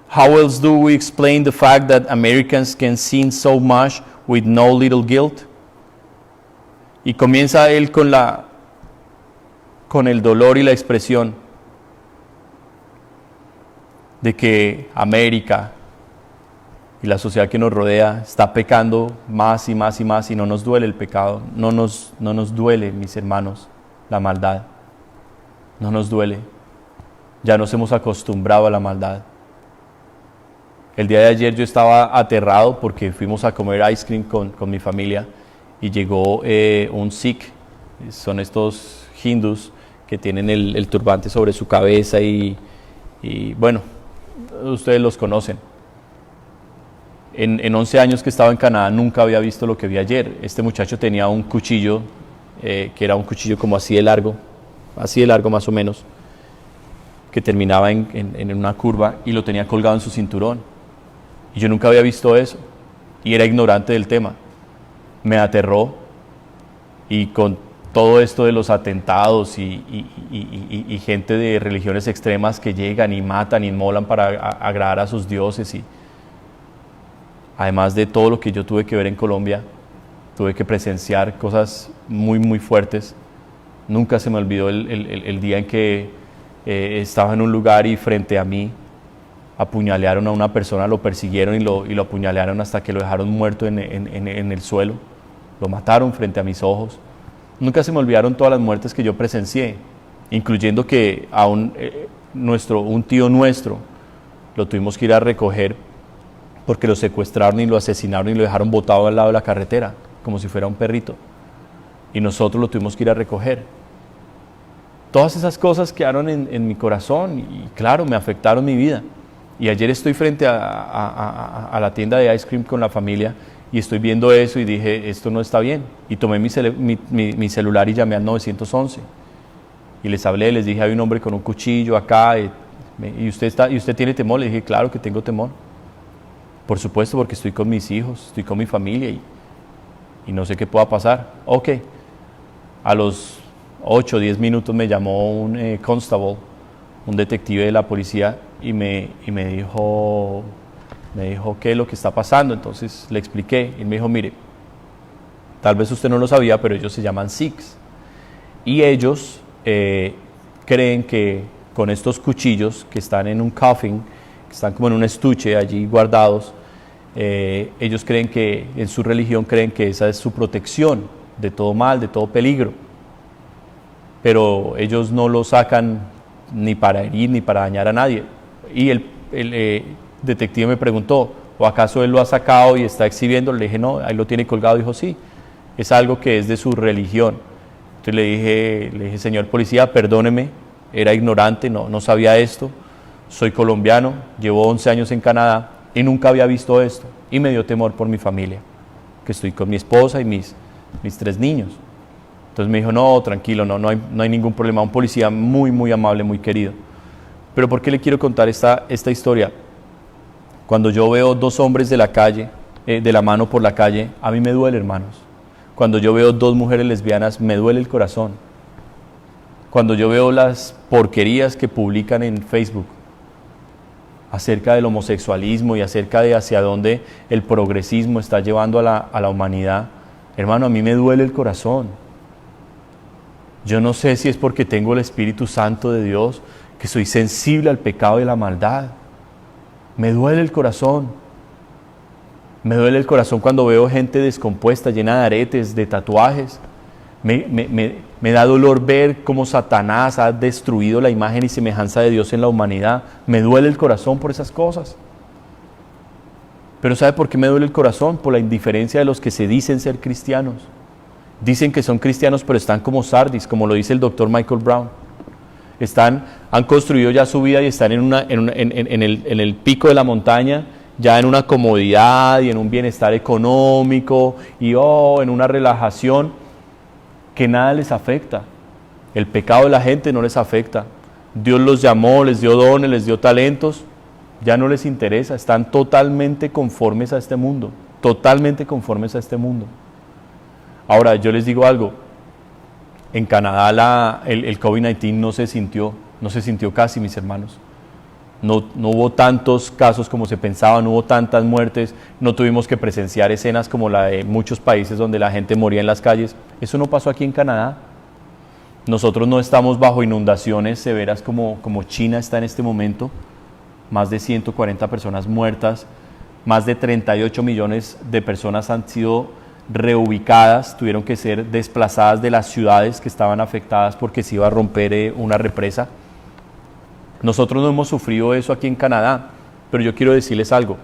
How else do we explain the fact that Americans can sin so much with no little guilt? Y comienza él con el dolor y la expresión de que América y la sociedad que nos rodea está pecando más y más y más, y no nos duele el pecado, no nos duele, mis hermanos, la maldad, no nos duele, ya nos hemos acostumbrado a la maldad. El día de ayer yo estaba aterrado porque fuimos a comer ice cream con mi familia y llegó un Sikh, son estos hindús que tienen el turbante sobre su cabeza y bueno, ustedes los conocen. En 11 años que estaba en Canadá nunca había visto lo que vi ayer. Este muchacho tenía un cuchillo, que era un cuchillo como así de largo más o menos, que terminaba en una curva y lo tenía colgado en su cinturón. Y yo nunca había visto eso y era ignorante del tema. Me aterró, y con todo esto de los atentados y gente de religiones extremas que llegan y matan y inmolan para agradar a sus dioses, y además de todo lo que yo tuve que ver en Colombia tuve que presenciar cosas muy, muy fuertes. Nunca se me olvidó el día en que estaba en un lugar y frente a mí apuñalearon a una persona, lo persiguieron y lo apuñalearon hasta que lo dejaron muerto en el suelo. Lo mataron frente a mis ojos. Nunca se me olvidaron todas las muertes que yo presencié, incluyendo que a un tío nuestro lo tuvimos que ir a recoger porque lo secuestraron y lo asesinaron y lo dejaron botado al lado de la carretera, como si fuera un perrito. Y nosotros lo tuvimos que ir a recoger. Todas esas cosas quedaron en mi corazón y claro, me afectaron mi vida. Y ayer estoy frente a la tienda de ice cream con la familia y estoy viendo eso y dije, esto no está bien. Y tomé mi celular y llamé al 911. Y les hablé, les dije, hay un hombre con un cuchillo acá y usted tiene temor. Le dije, claro que tengo temor. Por supuesto, porque estoy con mis hijos, estoy con mi familia y no sé qué pueda pasar. Ok. A los 8 o 10 minutos me llamó un constable, un detective de la policía y me dijo qué es lo que está pasando. Entonces le expliqué y me dijo, mire, tal vez usted no lo sabía, pero ellos se llaman Sikhs y ellos creen que con estos cuchillos que están en un coffin, que están como en un estuche allí guardados, ellos creen que en su religión creen que esa es su protección de todo mal, de todo peligro, pero ellos no lo sacan ni para herir ni para dañar a nadie. Y el detective me preguntó, ¿o acaso él lo ha sacado y está exhibiendo? Le dije, no, ahí lo tiene colgado. Dijo, sí, es algo que es de su religión. Entonces le dije, señor policía, perdóneme, era ignorante, no sabía esto, soy colombiano, llevo 11 años en Canadá y nunca había visto esto. Y me dio temor por mi familia, que estoy con mi esposa y mis 3 niños. Entonces me dijo, no, tranquilo, no hay ningún problema. Un policía muy, muy amable, muy querido. Pero ¿por qué le quiero contar esta historia? Cuando yo veo 2 hombres de la calle, de la mano por la calle, a mí me duele, hermanos. Cuando yo veo 2 mujeres lesbianas, me duele el corazón. Cuando yo veo las porquerías que publican en Facebook acerca del homosexualismo y acerca de hacia dónde el progresismo está llevando a la humanidad, hermano, a mí me duele el corazón. Yo no sé si es porque tengo el Espíritu Santo de Dios, que soy sensible al pecado y la maldad. Me duele el corazón. Me duele el corazón cuando veo gente descompuesta, llena de aretes, de tatuajes. Me da dolor ver cómo Satanás ha destruido la imagen y semejanza de Dios en la humanidad. Me duele el corazón por esas cosas. Pero ¿sabe por qué me duele el corazón? Por la indiferencia de los que se dicen ser cristianos. Dicen que son cristianos, pero están como Sardis, como lo dice el doctor Michael Brown. Han construido ya su vida y están en el pico de la montaña, ya en una comodidad y en un bienestar económico y en una relajación que nada les afecta. El pecado de la gente no les afecta. Dios los llamó, les dio dones, les dio talentos, ya no les interesa, están totalmente conformes a este mundo, totalmente conformes a este mundo. Ahora, yo les digo algo, en Canadá el COVID-19 no se sintió casi, mis hermanos. No hubo tantos casos como se pensaba, no hubo tantas muertes, no tuvimos que presenciar escenas como la de muchos países donde la gente moría en las calles. Eso no pasó aquí en Canadá. Nosotros no estamos bajo inundaciones severas como China está en este momento. Más de 140 personas muertas, más de 38 millones de personas han sido reubicadas, tuvieron que ser desplazadas de las ciudades que estaban afectadas porque se iba a romper una represa. Nosotros no hemos sufrido eso aquí en Canadá, pero yo quiero decirles algo.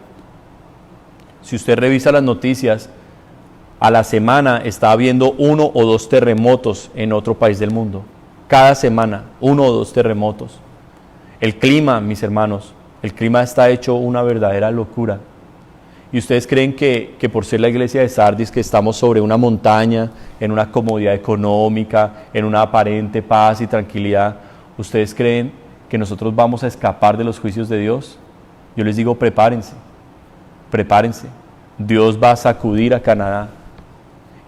Si usted revisa las noticias, a la semana está habiendo 1 o 2 terremotos en otro país del mundo. Cada semana, 1 o 2 terremotos. El clima, mis hermanos, el clima está hecho una verdadera locura. ¿Y ustedes creen que por ser la iglesia de Sardis, que estamos sobre una montaña, en una comodidad económica, en una aparente paz y tranquilidad, ustedes creen que nosotros vamos a escapar de los juicios de Dios? Yo les digo, prepárense, prepárense. Dios va a sacudir a Canadá.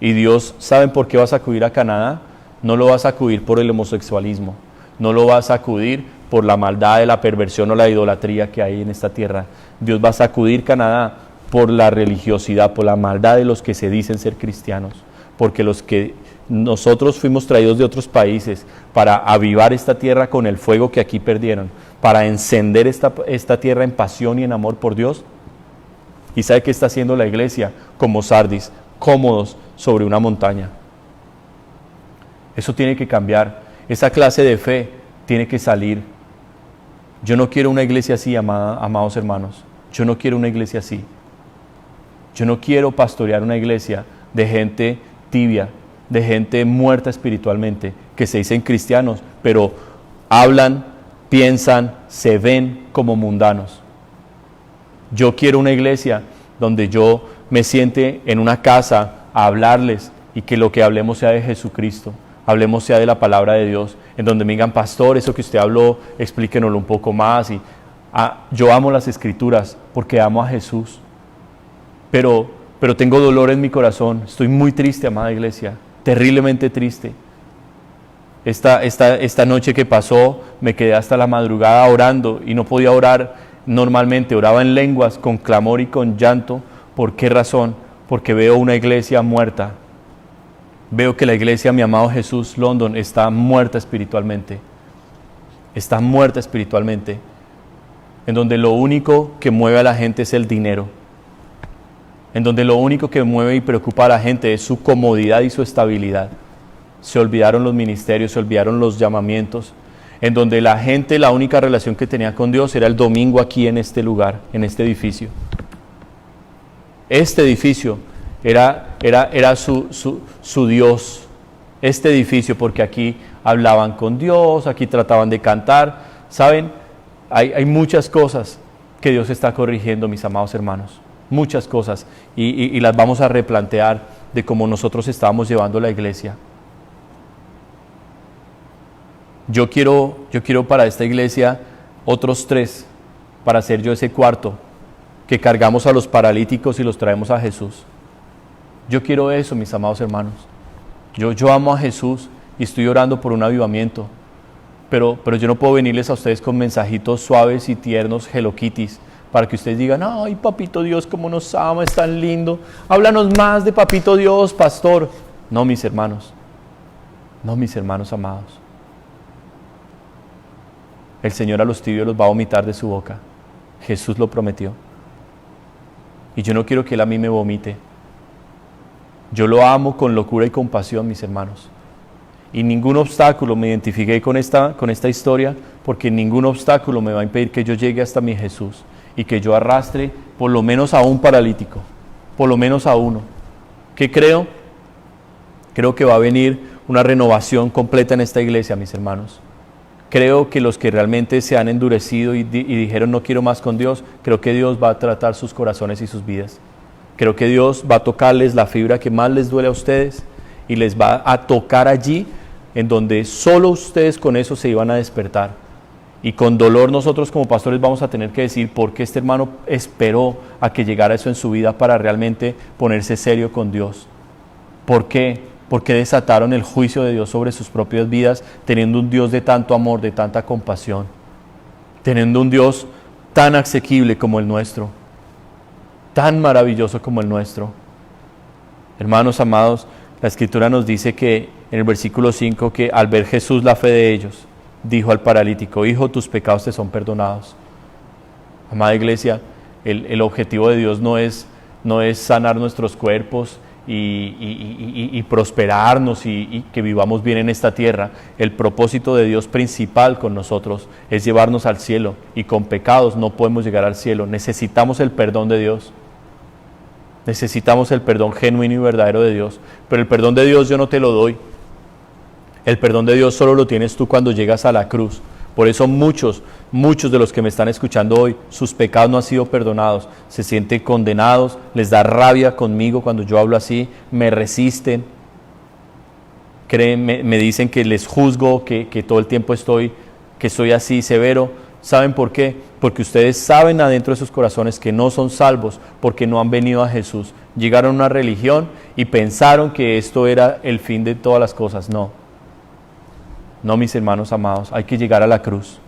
Y Dios, ¿saben por qué va a sacudir a Canadá? No lo va a sacudir por el homosexualismo, no lo va a sacudir por la maldad de la perversión o la idolatría que hay en esta tierra. Dios va a sacudir Canadá por la religiosidad, por la maldad de los que se dicen ser cristianos, porque los que nosotros fuimos traídos de otros países para avivar esta tierra con el fuego que aquí perdieron, para encender esta tierra en pasión y en amor por Dios. ¿Y sabe qué está haciendo la iglesia? Como Sardis, cómodos sobre una montaña. Eso tiene que cambiar. Esa clase de fe tiene que salir. Yo no quiero una iglesia así, amados hermanos. Yo no quiero una iglesia así. Yo no quiero pastorear una iglesia de gente tibia, de gente muerta espiritualmente, que se dicen cristianos, pero hablan, piensan, se ven como mundanos. Yo quiero una iglesia donde yo me siente en una casa a hablarles y que lo que hablemos sea de Jesucristo, hablemos sea de la palabra de Dios, en donde me digan, pastor, eso que usted habló, explíquenoslo un poco más. Yo amo las Escrituras porque amo a Jesús, pero tengo dolor en mi corazón, estoy muy triste, amada iglesia, terriblemente triste. Esta noche que pasó, me quedé hasta la madrugada orando y no podía orar normalmente, oraba en lenguas, con clamor y con llanto. ¿Por qué razón? Porque veo una iglesia muerta. Veo que la iglesia, mi amado Jesús London, está muerta espiritualmente. Está muerta espiritualmente. En donde lo único que mueve a la gente es el dinero. En donde lo único que mueve y preocupa a la gente es su comodidad y su estabilidad. Se olvidaron los ministerios, se olvidaron los llamamientos. En donde la gente, la única relación que tenía con Dios era el domingo aquí en este lugar, en este edificio. Este edificio era su Dios. Este edificio, porque aquí hablaban con Dios, aquí trataban de cantar. ¿Saben? Hay muchas cosas que Dios está corrigiendo, mis amados hermanos. Muchas cosas. Y las vamos a replantear de cómo nosotros estábamos llevando la iglesia. Yo quiero para esta iglesia otros 3, para ser yo ese cuarto, que cargamos a los paralíticos y los traemos a Jesús. Yo quiero eso, mis amados hermanos. Yo amo a Jesús y estoy orando por un avivamiento, pero yo no puedo venirles a ustedes con mensajitos suaves y tiernos, Hello Kitties, para que ustedes digan, ay, papito Dios, cómo nos ama, es tan lindo, háblanos más de papito Dios, pastor. No, mis hermanos amados. El Señor a los tibios los va a vomitar de su boca. Jesús lo prometió. Y yo no quiero que Él a mí me vomite. Yo lo amo con locura y compasión, mis hermanos. Y ningún obstáculo, me identifiqué con esta historia, porque ningún obstáculo me va a impedir que yo llegue hasta mi Jesús y que yo arrastre por lo menos a un paralítico, por lo menos a uno. ¿Qué creo? Creo que va a venir una renovación completa en esta iglesia, mis hermanos. Creo que los que realmente se han endurecido y dijeron no quiero más con Dios, creo que Dios va a tratar sus corazones y sus vidas. Creo que Dios va a tocarles la fibra que más les duele a ustedes y les va a tocar allí en donde solo ustedes con eso se iban a despertar. Y con dolor nosotros como pastores vamos a tener que decir por qué este hermano esperó a que llegara eso en su vida para realmente ponerse serio con Dios. ¿Por qué? Porque desataron el juicio de Dios sobre sus propias vidas, teniendo un Dios de tanto amor, de tanta compasión, teniendo un Dios tan asequible como el nuestro, tan maravilloso como el nuestro. Hermanos amados, la Escritura nos dice que en el versículo 5 que al ver Jesús la fe de ellos, dijo al paralítico, hijo, tus pecados te son perdonados. Amada iglesia, el objetivo de Dios no es sanar nuestros cuerpos y prosperarnos y que vivamos bien en esta tierra. El propósito de Dios principal con nosotros es llevarnos al cielo, y con pecados no podemos llegar al cielo. Necesitamos el perdón de Dios, necesitamos el perdón genuino y verdadero de Dios, pero el perdón de Dios yo no te lo doy. El perdón de Dios solo lo tienes tú cuando llegas a la cruz. Por eso muchos de los que me están escuchando hoy, sus pecados no han sido perdonados, se sienten condenados, les da rabia conmigo cuando yo hablo así, me resisten, me dicen que les juzgo, que todo el tiempo que soy así severo. ¿Saben por qué? Porque ustedes saben adentro de sus corazones que no son salvos, porque no han venido a Jesús. Llegaron a una religión y pensaron que esto era el fin de todas las cosas. No, mis hermanos amados, hay que llegar a la cruz.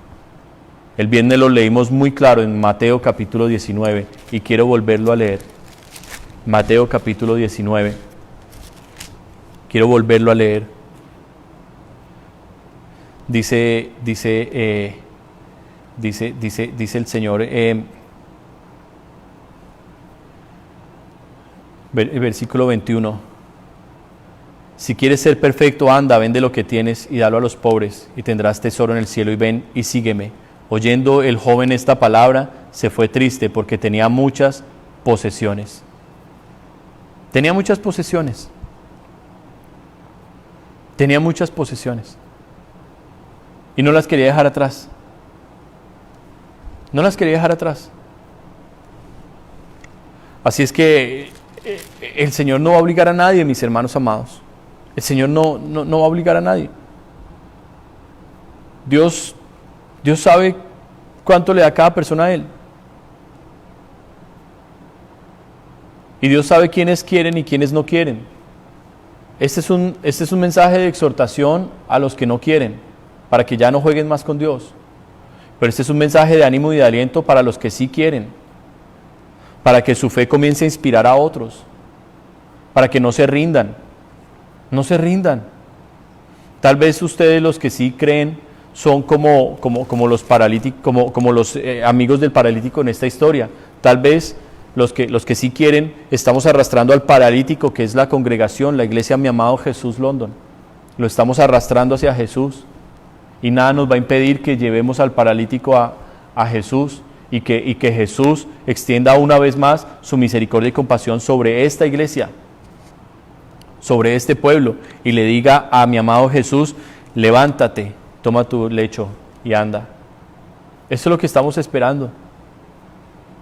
El viernes lo leímos muy claro en Mateo capítulo 19 y quiero volverlo a leer. Mateo capítulo 19. Quiero volverlo a leer. Dice el Señor, versículo 21. Si quieres ser perfecto, anda, vende lo que tienes y dalo a los pobres, y tendrás tesoro en el cielo, y ven y sígueme. Oyendo el joven esta palabra, se fue triste porque tenía muchas posesiones. Tenía muchas posesiones. Tenía muchas posesiones. Y no las quería dejar atrás. No las quería dejar atrás. Así es que el Señor no va a obligar a nadie, mis hermanos amados. El Señor no va a obligar a nadie. Dios sabe cuánto le da a cada persona a Él. Y Dios sabe quiénes quieren y quiénes no quieren. Este es un mensaje de exhortación a los que no quieren, para que ya no jueguen más con Dios. Pero este es un mensaje de ánimo y de aliento para los que sí quieren, para que su fe comience a inspirar a otros, para que no se rindan. No se rindan. Tal vez ustedes, los que sí creen, son como los paralíticos, como los amigos del paralítico en esta historia. Tal vez los que sí quieren, estamos arrastrando al paralítico, que es la congregación, la iglesia Mi Amado Jesús London. Lo estamos arrastrando hacia Jesús. Y nada nos va a impedir que llevemos al paralítico a Jesús y que Jesús extienda una vez más su misericordia y compasión sobre esta iglesia, sobre este pueblo, y le diga a mi amado Jesús: levántate, toma tu lecho y anda. Eso es lo que estamos esperando.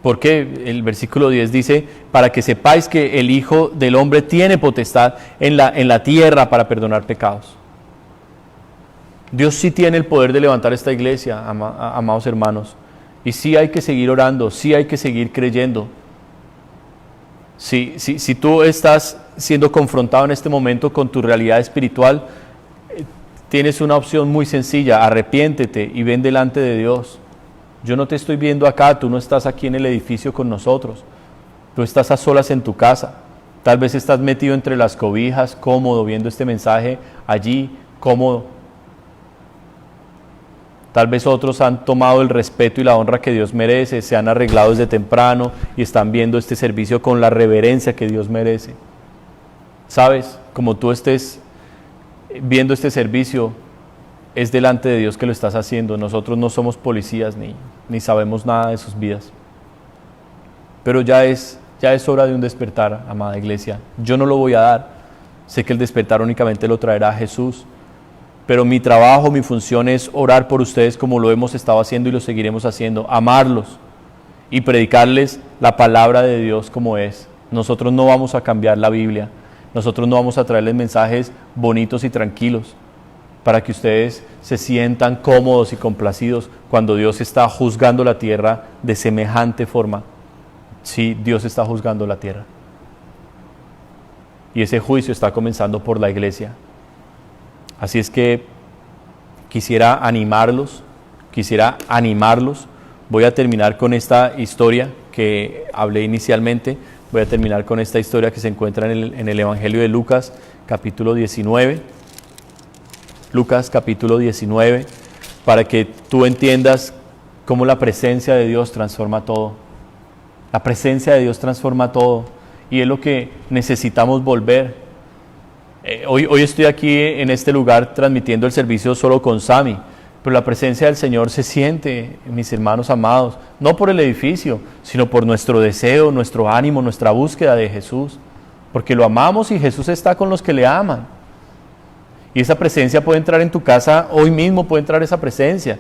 Porque el versículo 10 dice: para que sepáis que el Hijo del Hombre tiene potestad en la tierra para perdonar pecados. Dios sí tiene el poder de levantar esta iglesia, amados hermanos. Y sí hay que seguir orando, sí hay que seguir creyendo. Si tú estás siendo confrontado en este momento con tu realidad espiritual, tienes una opción muy sencilla: arrepiéntete y ven delante de Dios. Yo no te estoy viendo acá, tú no estás aquí en el edificio con nosotros, tú estás a solas en tu casa. Tal vez estás metido entre las cobijas, cómodo, viendo este mensaje allí, cómodo. Tal vez otros han tomado el respeto y la honra que Dios merece, se han arreglado desde temprano y están viendo este servicio con la reverencia que Dios merece. ¿Sabes? Como tú estés viendo este servicio, es delante de Dios que lo estás haciendo. Nosotros no somos policías ni sabemos nada de sus vidas. Pero ya es hora de un despertar, amada iglesia. Yo no lo voy a dar. Sé que el despertar únicamente lo traerá Jesús. Pero mi trabajo, mi función es orar por ustedes como lo hemos estado haciendo y lo seguiremos haciendo. Amarlos y predicarles la palabra de Dios como es. Nosotros no vamos a cambiar la Biblia. Nosotros no vamos a traerles mensajes bonitos y tranquilos para que ustedes se sientan cómodos y complacidos cuando Dios está juzgando la tierra de semejante forma. Sí, Dios está juzgando la tierra. Y ese juicio está comenzando por la iglesia. Así es que quisiera animarlos. Voy a terminar con esta historia que hablé inicialmente. Voy a terminar con esta historia que se encuentra en el Evangelio de Lucas, capítulo 19. Lucas, capítulo 19, para que tú entiendas cómo la presencia de Dios transforma todo. La presencia de Dios transforma todo. Y es lo que necesitamos volver. Hoy estoy aquí en este lugar transmitiendo el servicio solo con Sammy, pero la presencia del Señor se siente, mis hermanos amados, no por el edificio, sino por nuestro deseo, nuestro ánimo, nuestra búsqueda de Jesús, porque lo amamos y Jesús está con los que le aman. Y esa presencia puede entrar en tu casa, hoy mismo puede entrar esa presencia.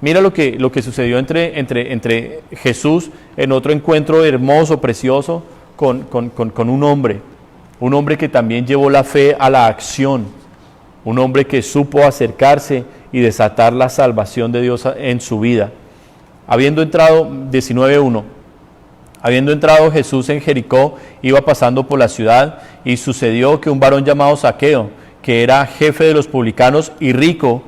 Mira lo que sucedió entre Jesús en otro encuentro hermoso, precioso, con un hombre que también llevó la fe a la acción, un hombre que supo acercarse y desatar la salvación de Dios en su vida. Habiendo entrado, 19:1, habiendo entrado Jesús en Jericó, iba pasando por la ciudad, y sucedió que un varón llamado Zaqueo, que era jefe de los publicanos y rico,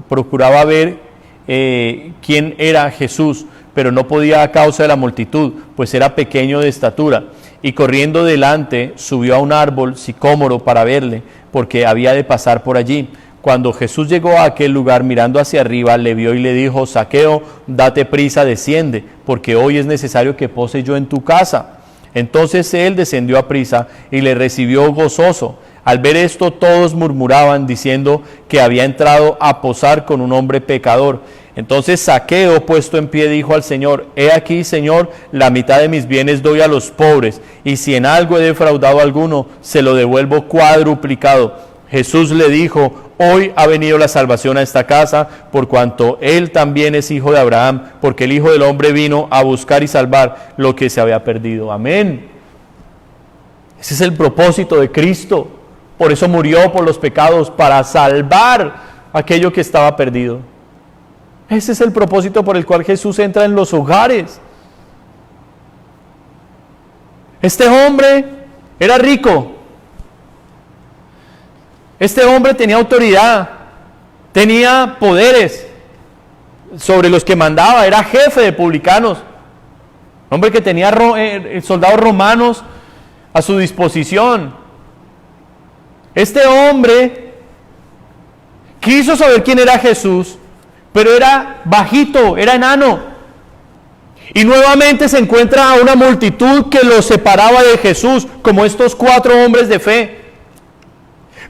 procuraba ver quién era Jesús, pero no podía a causa de la multitud, pues era pequeño de estatura. Y corriendo delante, subió a un árbol sicómoro para verle, porque había de pasar por allí. Cuando Jesús llegó a aquel lugar, mirando hacia arriba, le vio y le dijo: Zaqueo, date prisa, desciende, porque hoy es necesario que pose yo en tu casa. Entonces él descendió a prisa y le recibió gozoso. Al ver esto, todos murmuraban, diciendo que había entrado a posar con un hombre pecador. Entonces Zaqueo, puesto en pie, dijo al Señor: He aquí, Señor, la mitad de mis bienes doy a los pobres, y si en algo he defraudado a alguno, se lo devuelvo cuadruplicado. Jesús le dijo: Hoy ha venido la salvación a esta casa, por cuanto él también es hijo de Abraham, porque el Hijo del Hombre vino a buscar y salvar lo que se había perdido. Amén. Ese es el propósito de Cristo. Por eso murió por los pecados, para salvar aquello que estaba perdido. Ese es el propósito por el cual Jesús entra en los hogares. Este hombre era rico. Este hombre tenía autoridad, tenía poderes sobre los que mandaba, era jefe de publicanos. Hombre que tenía soldados romanos a su disposición. Este hombre quiso saber quién era Jesús, pero era bajito, era enano. Y nuevamente se encuentra a una multitud que lo separaba de Jesús, como estos 4 hombres de fe.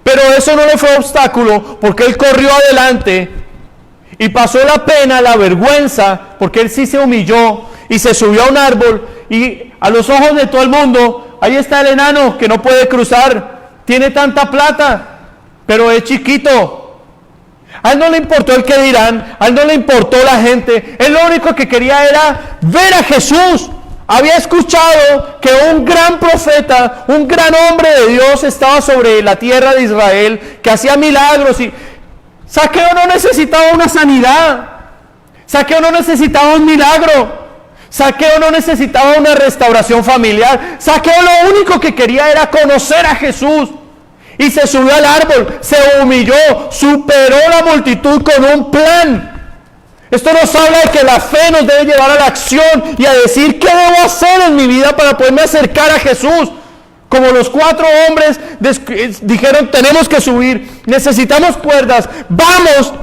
Pero eso no le fue obstáculo, porque él corrió adelante y pasó la pena, la vergüenza, porque él sí se humilló y se subió a un árbol, y a los ojos de todo el mundo, ahí está el enano que no puede cruzar, tiene tanta plata, pero es chiquito. A él no le importó el que dirán, a él no le importó la gente, él lo único que quería era ver a Jesús. Había escuchado que un gran profeta, un gran hombre de Dios estaba sobre la tierra de Israel, que hacía milagros, y Zaqueo no necesitaba una sanidad, Zaqueo no necesitaba un milagro, Zaqueo no necesitaba una restauración familiar. Zaqueo lo único que quería era conocer a Jesús. Y se subió al árbol, se humilló, superó la multitud con un plan. Esto nos habla de que la fe nos debe llevar a la acción y a decir: ¿qué debo hacer en mi vida para poderme acercar a Jesús? Como los 4 hombres dijeron: tenemos que subir, necesitamos cuerdas, vamos.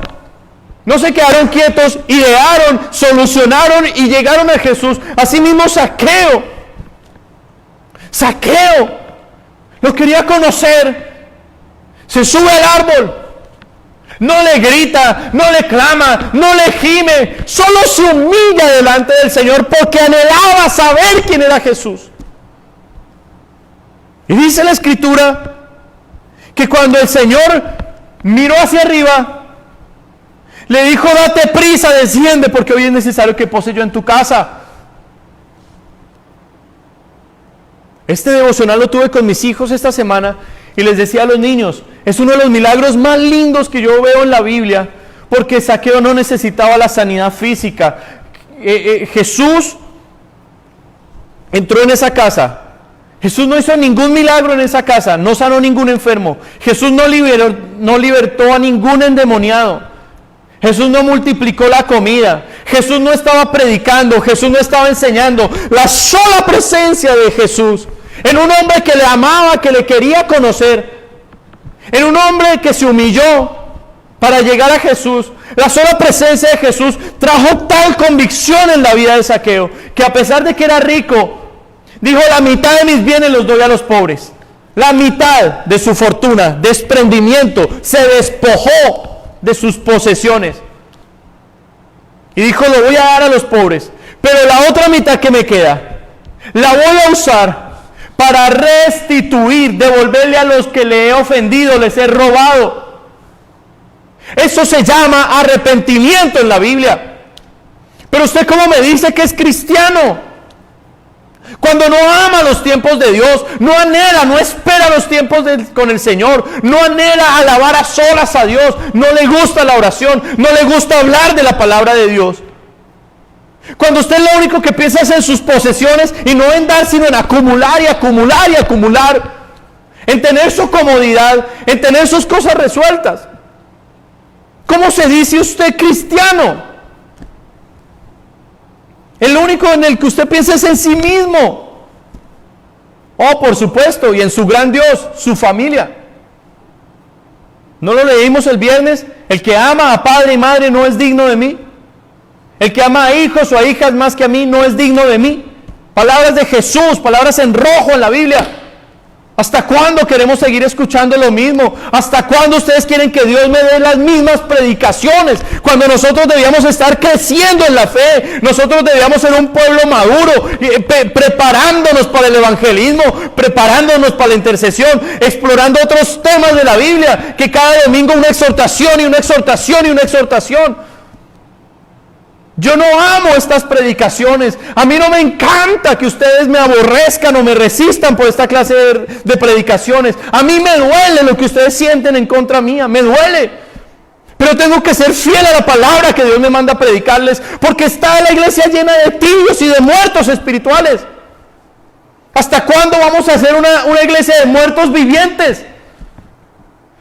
No se quedaron quietos, idearon, solucionaron y llegaron a Jesús. Asimismo Zaqueo lo quería conocer. Se sube al árbol, no le grita, no le clama, no le gime, solo se humilla delante del Señor porque anhelaba saber quién era Jesús. Y dice la Escritura que cuando el Señor miró hacia arriba, le dijo: date prisa, desciende, porque hoy es necesario que pose yo en tu casa. Este devocional lo tuve con mis hijos esta semana y les decía a los niños: es uno de los milagros más lindos que yo veo en la Biblia, porque Zaqueo no necesitaba la sanidad física. Jesús entró en esa casa. Jesús no hizo ningún milagro en esa casa, no sanó ningún enfermo. Jesús no libertó a ningún endemoniado. Jesús no multiplicó la comida. Jesús no estaba predicando. Jesús no estaba enseñando. La sola presencia de Jesús en un hombre que le amaba, que le quería conocer, en un hombre que se humilló para llegar a Jesús, la sola presencia de Jesús trajo tal convicción en la vida de Zaqueo, que a pesar de que era rico, dijo: la mitad de mis bienes los doy a los pobres. La mitad de su fortuna, desprendimiento, se despojó de sus posesiones y dijo: lo voy a dar a los pobres, pero la otra mitad que me queda la voy a usar para restituir, devolverle a los que le he ofendido, les he robado. Eso se llama arrepentimiento en la Biblia. Pero usted, ¿cómo me dice que es cristiano? Cuando no ama los tiempos de Dios, no anhela, no espera los tiempos con el Señor, no anhela alabar a solas a Dios, no le gusta la oración, no le gusta hablar de la palabra de Dios. Cuando usted lo único que piensa es en sus posesiones y no en dar, sino en acumular y acumular y acumular, en tener su comodidad, en tener sus cosas resueltas. ¿Cómo se dice usted cristiano? El único en el que usted piensa es en sí mismo. Oh, por supuesto, y en su gran Dios, su familia. ¿No lo leímos el viernes? El que ama a padre y madre no es digno de mí. El que ama a hijos o a hijas más que a mí no es digno de mí. Palabras de Jesús, palabras en rojo en la Biblia. ¿Hasta cuándo queremos seguir escuchando lo mismo? ¿Hasta cuándo ustedes quieren que Dios me dé las mismas predicaciones? Cuando nosotros debíamos estar creciendo en la fe. Nosotros debíamos ser un pueblo maduro, preparándonos para el evangelismo, preparándonos para la intercesión, explorando otros temas de la Biblia, que cada domingo una exhortación y una exhortación y una exhortación. Yo no amo estas predicaciones. A mí no me encanta que ustedes me aborrezcan o me resistan por esta clase de predicaciones. A mí me duele lo que ustedes sienten en contra mía. Me duele. Pero tengo que ser fiel a la palabra que Dios me manda a predicarles, porque está la iglesia llena de tibios y de muertos espirituales. ¿Hasta cuándo vamos a hacer una iglesia de muertos vivientes?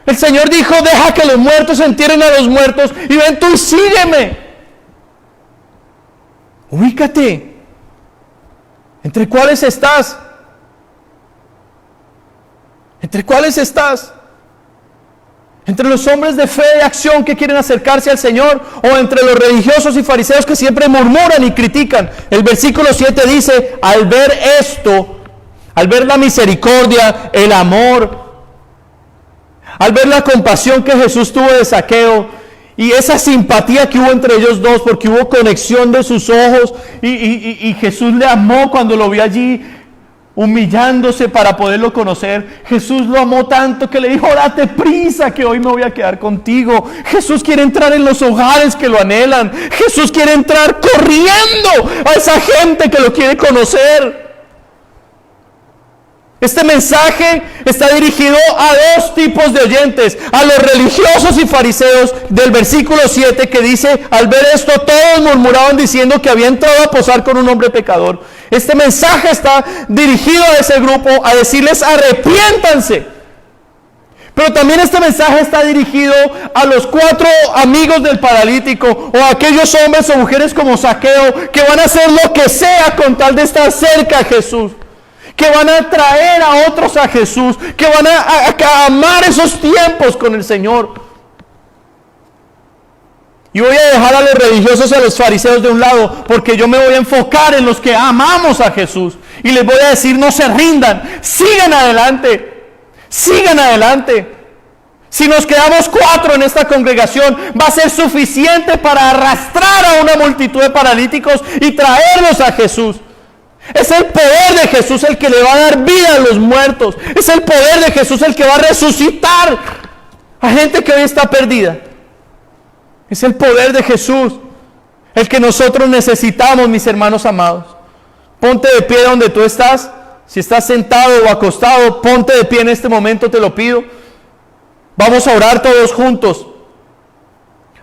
El Señor dijo: deja que los muertos entierren a los muertos y ven tú y sígueme. Ubícate. ¿Entre cuáles estás? ¿Entre cuáles estás? ¿Entre los hombres de fe y acción que quieren acercarse al Señor, o entre los religiosos y fariseos que siempre murmuran y critican? El versículo 7 dice: al ver esto, al ver la misericordia, el amor, al ver la compasión que Jesús tuvo de Zaqueo, y esa simpatía que hubo entre ellos dos, porque hubo conexión de sus ojos, y Jesús le amó cuando lo vio allí humillándose para poderlo conocer. Jesús lo amó tanto que le dijo: date prisa que hoy me voy a quedar contigo. Jesús quiere entrar en los hogares que lo anhelan. Jesús quiere entrar corriendo a esa gente que lo quiere conocer. Este mensaje está dirigido a dos tipos de oyentes: a los religiosos y fariseos del versículo 7, que dice: al ver esto todos murmuraban diciendo que había entrado a posar con un hombre pecador. Este mensaje está dirigido a ese grupo, a decirles: arrepiéntanse. Pero también este mensaje está dirigido a los 4 amigos del paralítico, o a aquellos hombres o mujeres como Zaqueo, que van a hacer lo que sea con tal de estar cerca a Jesús, que van a traer a otros a Jesús, que van a amar esos tiempos con el Señor. Y voy a dejar a los religiosos y a los fariseos de un lado, porque yo me voy a enfocar en los que amamos a Jesús. Y les voy a decir: no se rindan, sigan adelante, sigan adelante. Si nos quedamos 4 en esta congregación, va a ser suficiente para arrastrar a una multitud de paralíticos y traerlos a Jesús. Es el poder de Jesús el que le va a dar vida a los muertos. Es el poder de Jesús el que va a resucitar a gente que hoy está perdida. Es el poder de Jesús el que nosotros necesitamos, mis hermanos amados. Ponte de pie donde tú estás. Si estás sentado o acostado, ponte de pie en este momento, te lo pido. Vamos a orar todos juntos.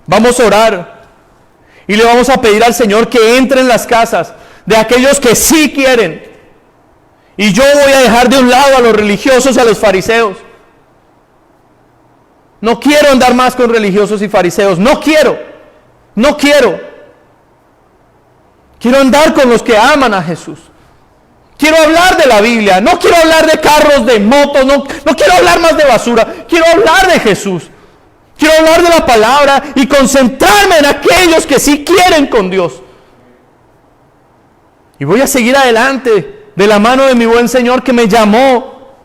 Vamos a orar y le vamos a pedir al Señor que entre en las casas de aquellos que sí quieren. Y yo voy a dejar de un lado a los religiosos y a los fariseos. No quiero andar más con religiosos y fariseos. No quiero. Quiero andar con los que aman a Jesús. Quiero hablar de la Biblia. No quiero hablar de carros, de motos. No quiero hablar más de basura. Quiero hablar de Jesús. Quiero hablar de la palabra y concentrarme en aquellos que sí quieren con Dios. Y voy a seguir adelante de la mano de mi buen Señor, que me llamó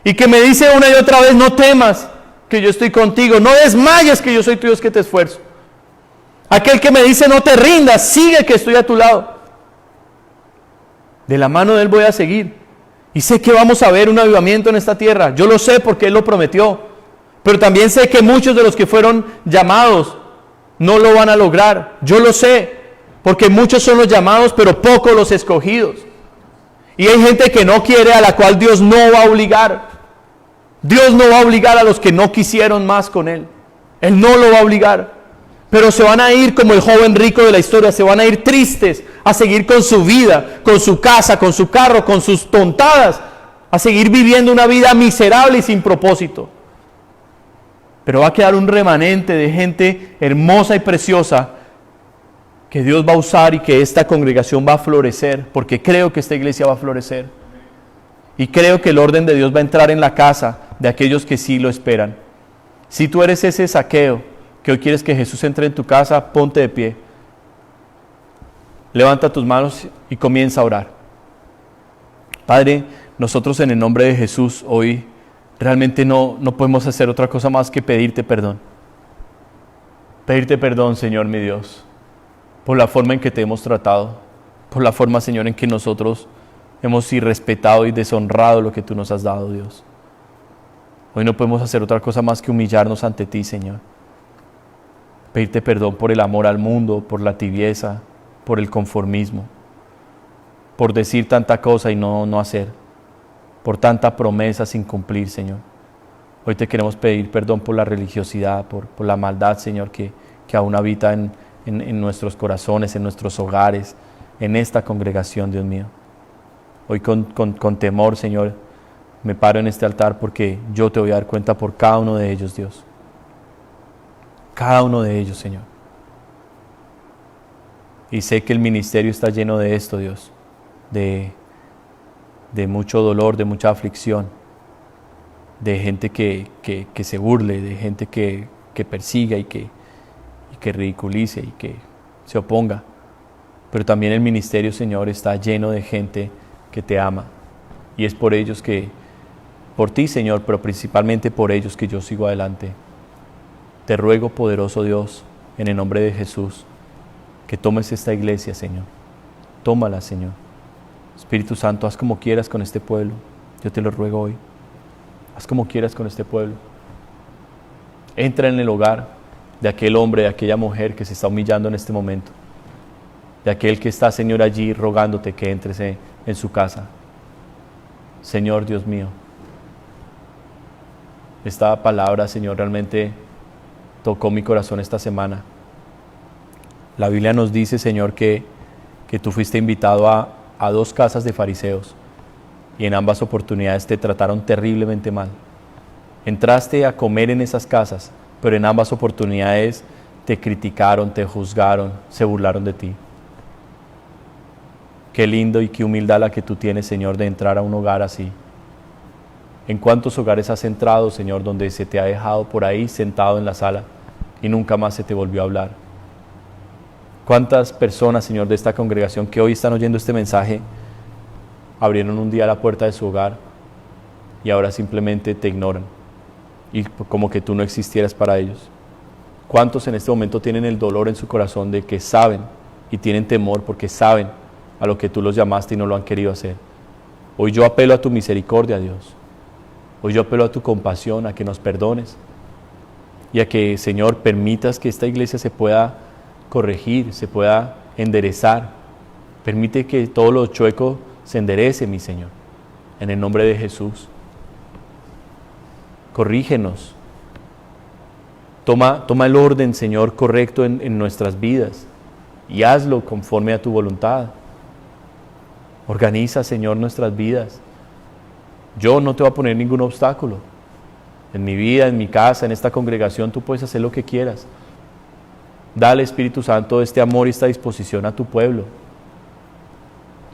y que me dice una y otra vez: no temas, que yo estoy contigo. No desmayes, que yo soy tu Dios que te esfuerzo. Aquel que me dice: no te rindas, sigue, que estoy a tu lado. De la mano de Él voy a seguir. Y sé que vamos a ver un avivamiento en esta tierra. Yo lo sé porque Él lo prometió. Pero también sé que muchos de los que fueron llamados no lo van a lograr. Yo lo sé, porque muchos son los llamados, pero pocos los escogidos. Y hay gente que no quiere, a la cual Dios no va a obligar. Dios no va a obligar a los que no quisieron más con Él. Él no lo va a obligar. Pero se van a ir como el joven rico de la historia. Se van a ir tristes a seguir con su vida, con su casa, con su carro, con sus tontadas, a seguir viviendo una vida miserable y sin propósito. Pero va a quedar un remanente de gente hermosa y preciosa que Dios va a usar y que esta congregación va a florecer, porque creo que esta iglesia va a florecer. Y creo que el orden de Dios va a entrar en la casa de aquellos que sí lo esperan. Si tú eres ese Zaqueo que hoy quieres que Jesús entre en tu casa, ponte de pie. Levanta tus manos y comienza a orar. Padre, nosotros en el nombre de Jesús hoy realmente no podemos hacer otra cosa más que pedirte perdón. Pedirte perdón, Señor mi Dios, por la forma en que te hemos tratado, por la forma, Señor, en que nosotros hemos irrespetado y deshonrado lo que tú nos has dado, Dios. Hoy no podemos hacer otra cosa más que humillarnos ante ti, Señor. Pedirte perdón por el amor al mundo, por la tibieza, por el conformismo, por decir tanta cosa y no hacer, por tanta promesa sin cumplir, Señor. Hoy te queremos pedir perdón por la religiosidad, por la maldad, Señor, que aún habita en nuestros corazones, en nuestros hogares, en esta congregación, Dios mío. Hoy con temor, Señor, me paro en este altar porque yo te voy a dar cuenta por cada uno de ellos, Dios. Cada uno de ellos, Señor. Y sé que el ministerio está lleno de esto, Dios, de mucho dolor, de mucha aflicción, de gente que se burle, de gente que persiga y que ridiculice y que se oponga. Pero también el ministerio, Señor, está lleno de gente que te ama. Y es por ellos por ti, Señor, pero principalmente por ellos que yo sigo adelante. Te ruego, poderoso Dios, en el nombre de Jesús, que tomes esta iglesia, Señor. Tómala, Señor. Espíritu Santo, haz como quieras con este pueblo. Yo te lo ruego hoy. Haz como quieras con este pueblo. Entra en el hogar de aquel hombre, de aquella mujer que se está humillando en este momento. De aquel que está, Señor, allí rogándote que entres en su casa. Señor Dios mío, esta palabra, Señor, realmente tocó mi corazón esta semana. La Biblia nos dice, Señor, que tú fuiste invitado a 2 casas de fariseos y en ambas oportunidades te trataron terriblemente mal. Entraste a comer en esas casas, pero en ambas oportunidades te criticaron, te juzgaron, se burlaron de ti. Qué lindo y qué humildad la que tú tienes, Señor, de entrar a un hogar así. ¿En cuántos hogares has entrado, Señor, donde se te ha dejado por ahí sentado en la sala y nunca más se te volvió a hablar? ¿Cuántas personas, Señor, de esta congregación que hoy están oyendo este mensaje abrieron un día la puerta de su hogar y ahora simplemente te ignoran y como que tú no existieras para ellos? ¿Cuántos en este momento tienen el dolor en su corazón de que saben y tienen temor porque saben a lo que tú los llamaste y no lo han querido hacer? Hoy yo apelo a tu misericordia, Dios. Hoy yo apelo a tu compasión, a que nos perdones y a que, Señor, permitas que esta iglesia se pueda corregir, se pueda enderezar. Permite que todo lo chueco se enderece, mi Señor, en el nombre de Jesús. Corrígenos. Toma el orden, Señor, correcto en nuestras vidas y hazlo conforme a tu voluntad. Organiza, Señor, nuestras vidas. Yo no te voy a poner ningún obstáculo. En mi vida, en mi casa, en esta congregación, tú puedes hacer lo que quieras. Dale, Espíritu Santo, este amor y esta disposición a tu pueblo.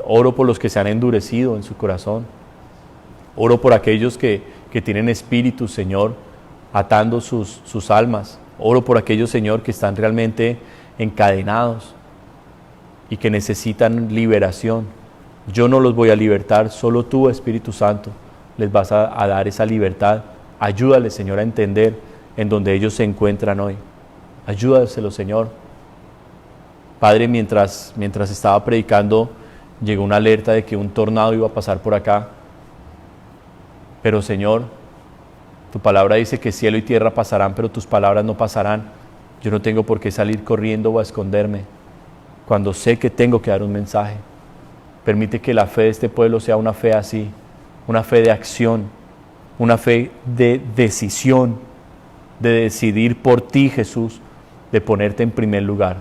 Oro por los que se han endurecido en su corazón. Oro por aquellos que tienen espíritu, Señor, atando sus almas. Oro por aquellos, Señor, que están realmente encadenados y que necesitan liberación. Yo no los voy a libertar, solo tú, Espíritu Santo, les vas a dar esa libertad. Ayúdales, Señor, a entender en donde ellos se encuentran hoy. Ayúdaselos, Señor. Padre, mientras estaba predicando, llegó una alerta de que un tornado iba a pasar por acá. Pero, Señor, tu palabra dice que cielo y tierra pasarán, pero tus palabras no pasarán. Yo no tengo por qué salir corriendo o a esconderme cuando sé que tengo que dar un mensaje. Permite que la fe de este pueblo sea una fe así, una fe de acción, una fe de decisión, de decidir por ti, Jesús, de ponerte en primer lugar.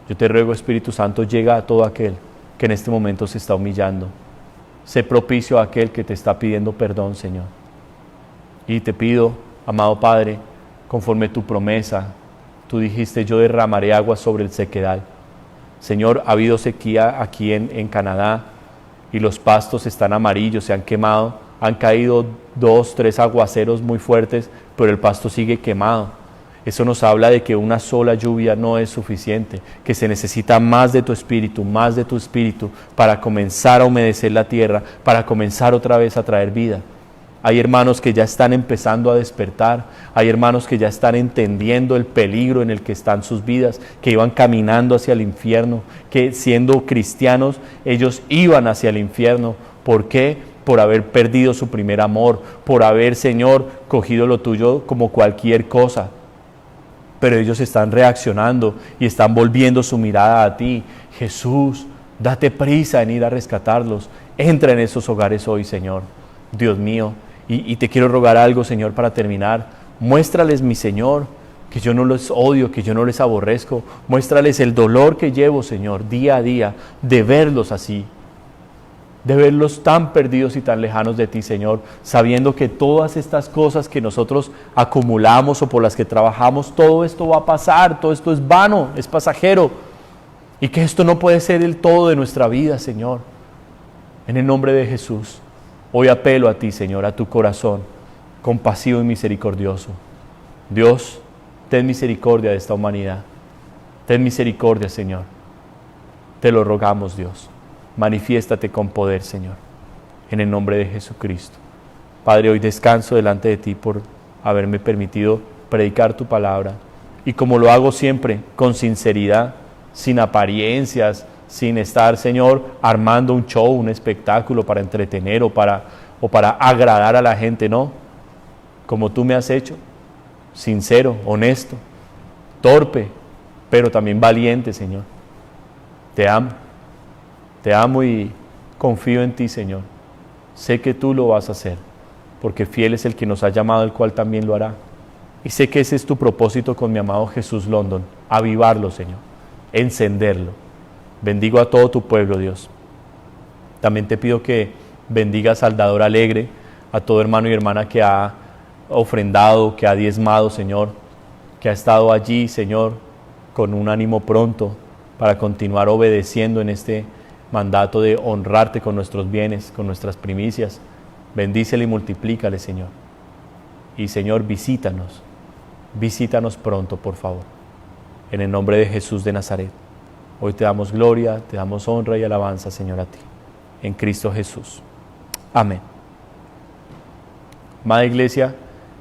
Yo te ruego, Espíritu Santo, llega a todo aquel que en este momento se está humillando. Sé propicio a aquel que te está pidiendo perdón, Señor. Y te pido, amado Padre, conforme tu promesa, tú dijiste, yo derramaré agua sobre el sequedal. Señor, ha habido sequía aquí en Canadá y los pastos están amarillos, se han quemado, han caído 2, 3 aguaceros muy fuertes, pero el pasto sigue quemado. Eso nos habla de que una sola lluvia no es suficiente, que se necesita más de tu espíritu para comenzar a humedecer la tierra, para comenzar otra vez a traer vida. Hay hermanos que ya están empezando a despertar, hay hermanos que ya están entendiendo el peligro en el que están sus vidas, que iban caminando hacia el infierno, que siendo cristianos ellos iban hacia el infierno. ¿Por qué? Por haber perdido su primer amor, por haber, Señor, cogido lo tuyo como cualquier cosa. Pero ellos están reaccionando y están volviendo su mirada a ti. Jesús, date prisa en ir a rescatarlos. Entra en esos hogares hoy, Señor. Dios mío, y te quiero rogar algo, Señor, para terminar. Muéstrales, mi Señor, que yo no los odio, que yo no les aborrezco. Muéstrales el dolor que llevo, Señor, día a día, de verlos así, de verlos tan perdidos y tan lejanos de ti, Señor, sabiendo que todas estas cosas que nosotros acumulamos o por las que trabajamos, todo esto va a pasar, todo esto es vano, es pasajero, y que esto no puede ser el todo de nuestra vida, Señor. En el nombre de Jesús, hoy apelo a ti, Señor, a tu corazón, compasivo y misericordioso. Dios, ten misericordia de esta humanidad. Ten misericordia, Señor. Te lo rogamos, Dios. Manifiéstate con poder, Señor, en el nombre de Jesucristo. Padre, hoy descanso delante de ti por haberme permitido predicar tu palabra, y como lo hago siempre, con sinceridad, sin apariencias, sin estar, Señor, armando un show, un espectáculo para entretener o para agradar a la gente, no, como tú me has hecho, sincero, honesto, torpe, pero también valiente, Señor. Te amo y confío en ti, Señor. Sé que tú lo vas a hacer, porque fiel es el que nos ha llamado, el cual también lo hará. Y sé que ese es tu propósito con mi amado Jesús London, avivarlo, Señor, encenderlo. Bendigo a todo tu pueblo, Dios. También te pido que bendigas al dador alegre, a todo hermano y hermana que ha ofrendado, que ha diezmado, Señor, que ha estado allí, Señor, con un ánimo pronto para continuar obedeciendo en este mandato de honrarte con nuestros bienes, con nuestras primicias. Bendícele y multiplícale, Señor. Y, Señor, visítanos pronto, por favor. En el nombre de Jesús de Nazaret. Hoy te damos gloria, te damos honra y alabanza, Señor, a ti. En Cristo Jesús. Amén. Amada Iglesia,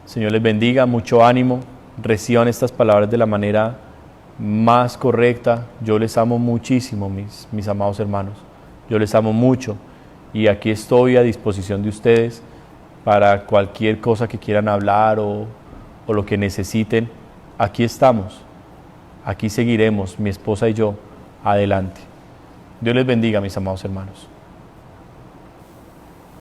Señor les bendiga, mucho ánimo. Reciban estas palabras de la manera más correcta. Yo les amo muchísimo, mis amados hermanos. Yo les amo mucho y aquí estoy a disposición de ustedes para cualquier cosa que quieran hablar o lo que necesiten. Aquí estamos, aquí seguiremos, mi esposa y yo, adelante. Dios les bendiga, mis amados hermanos.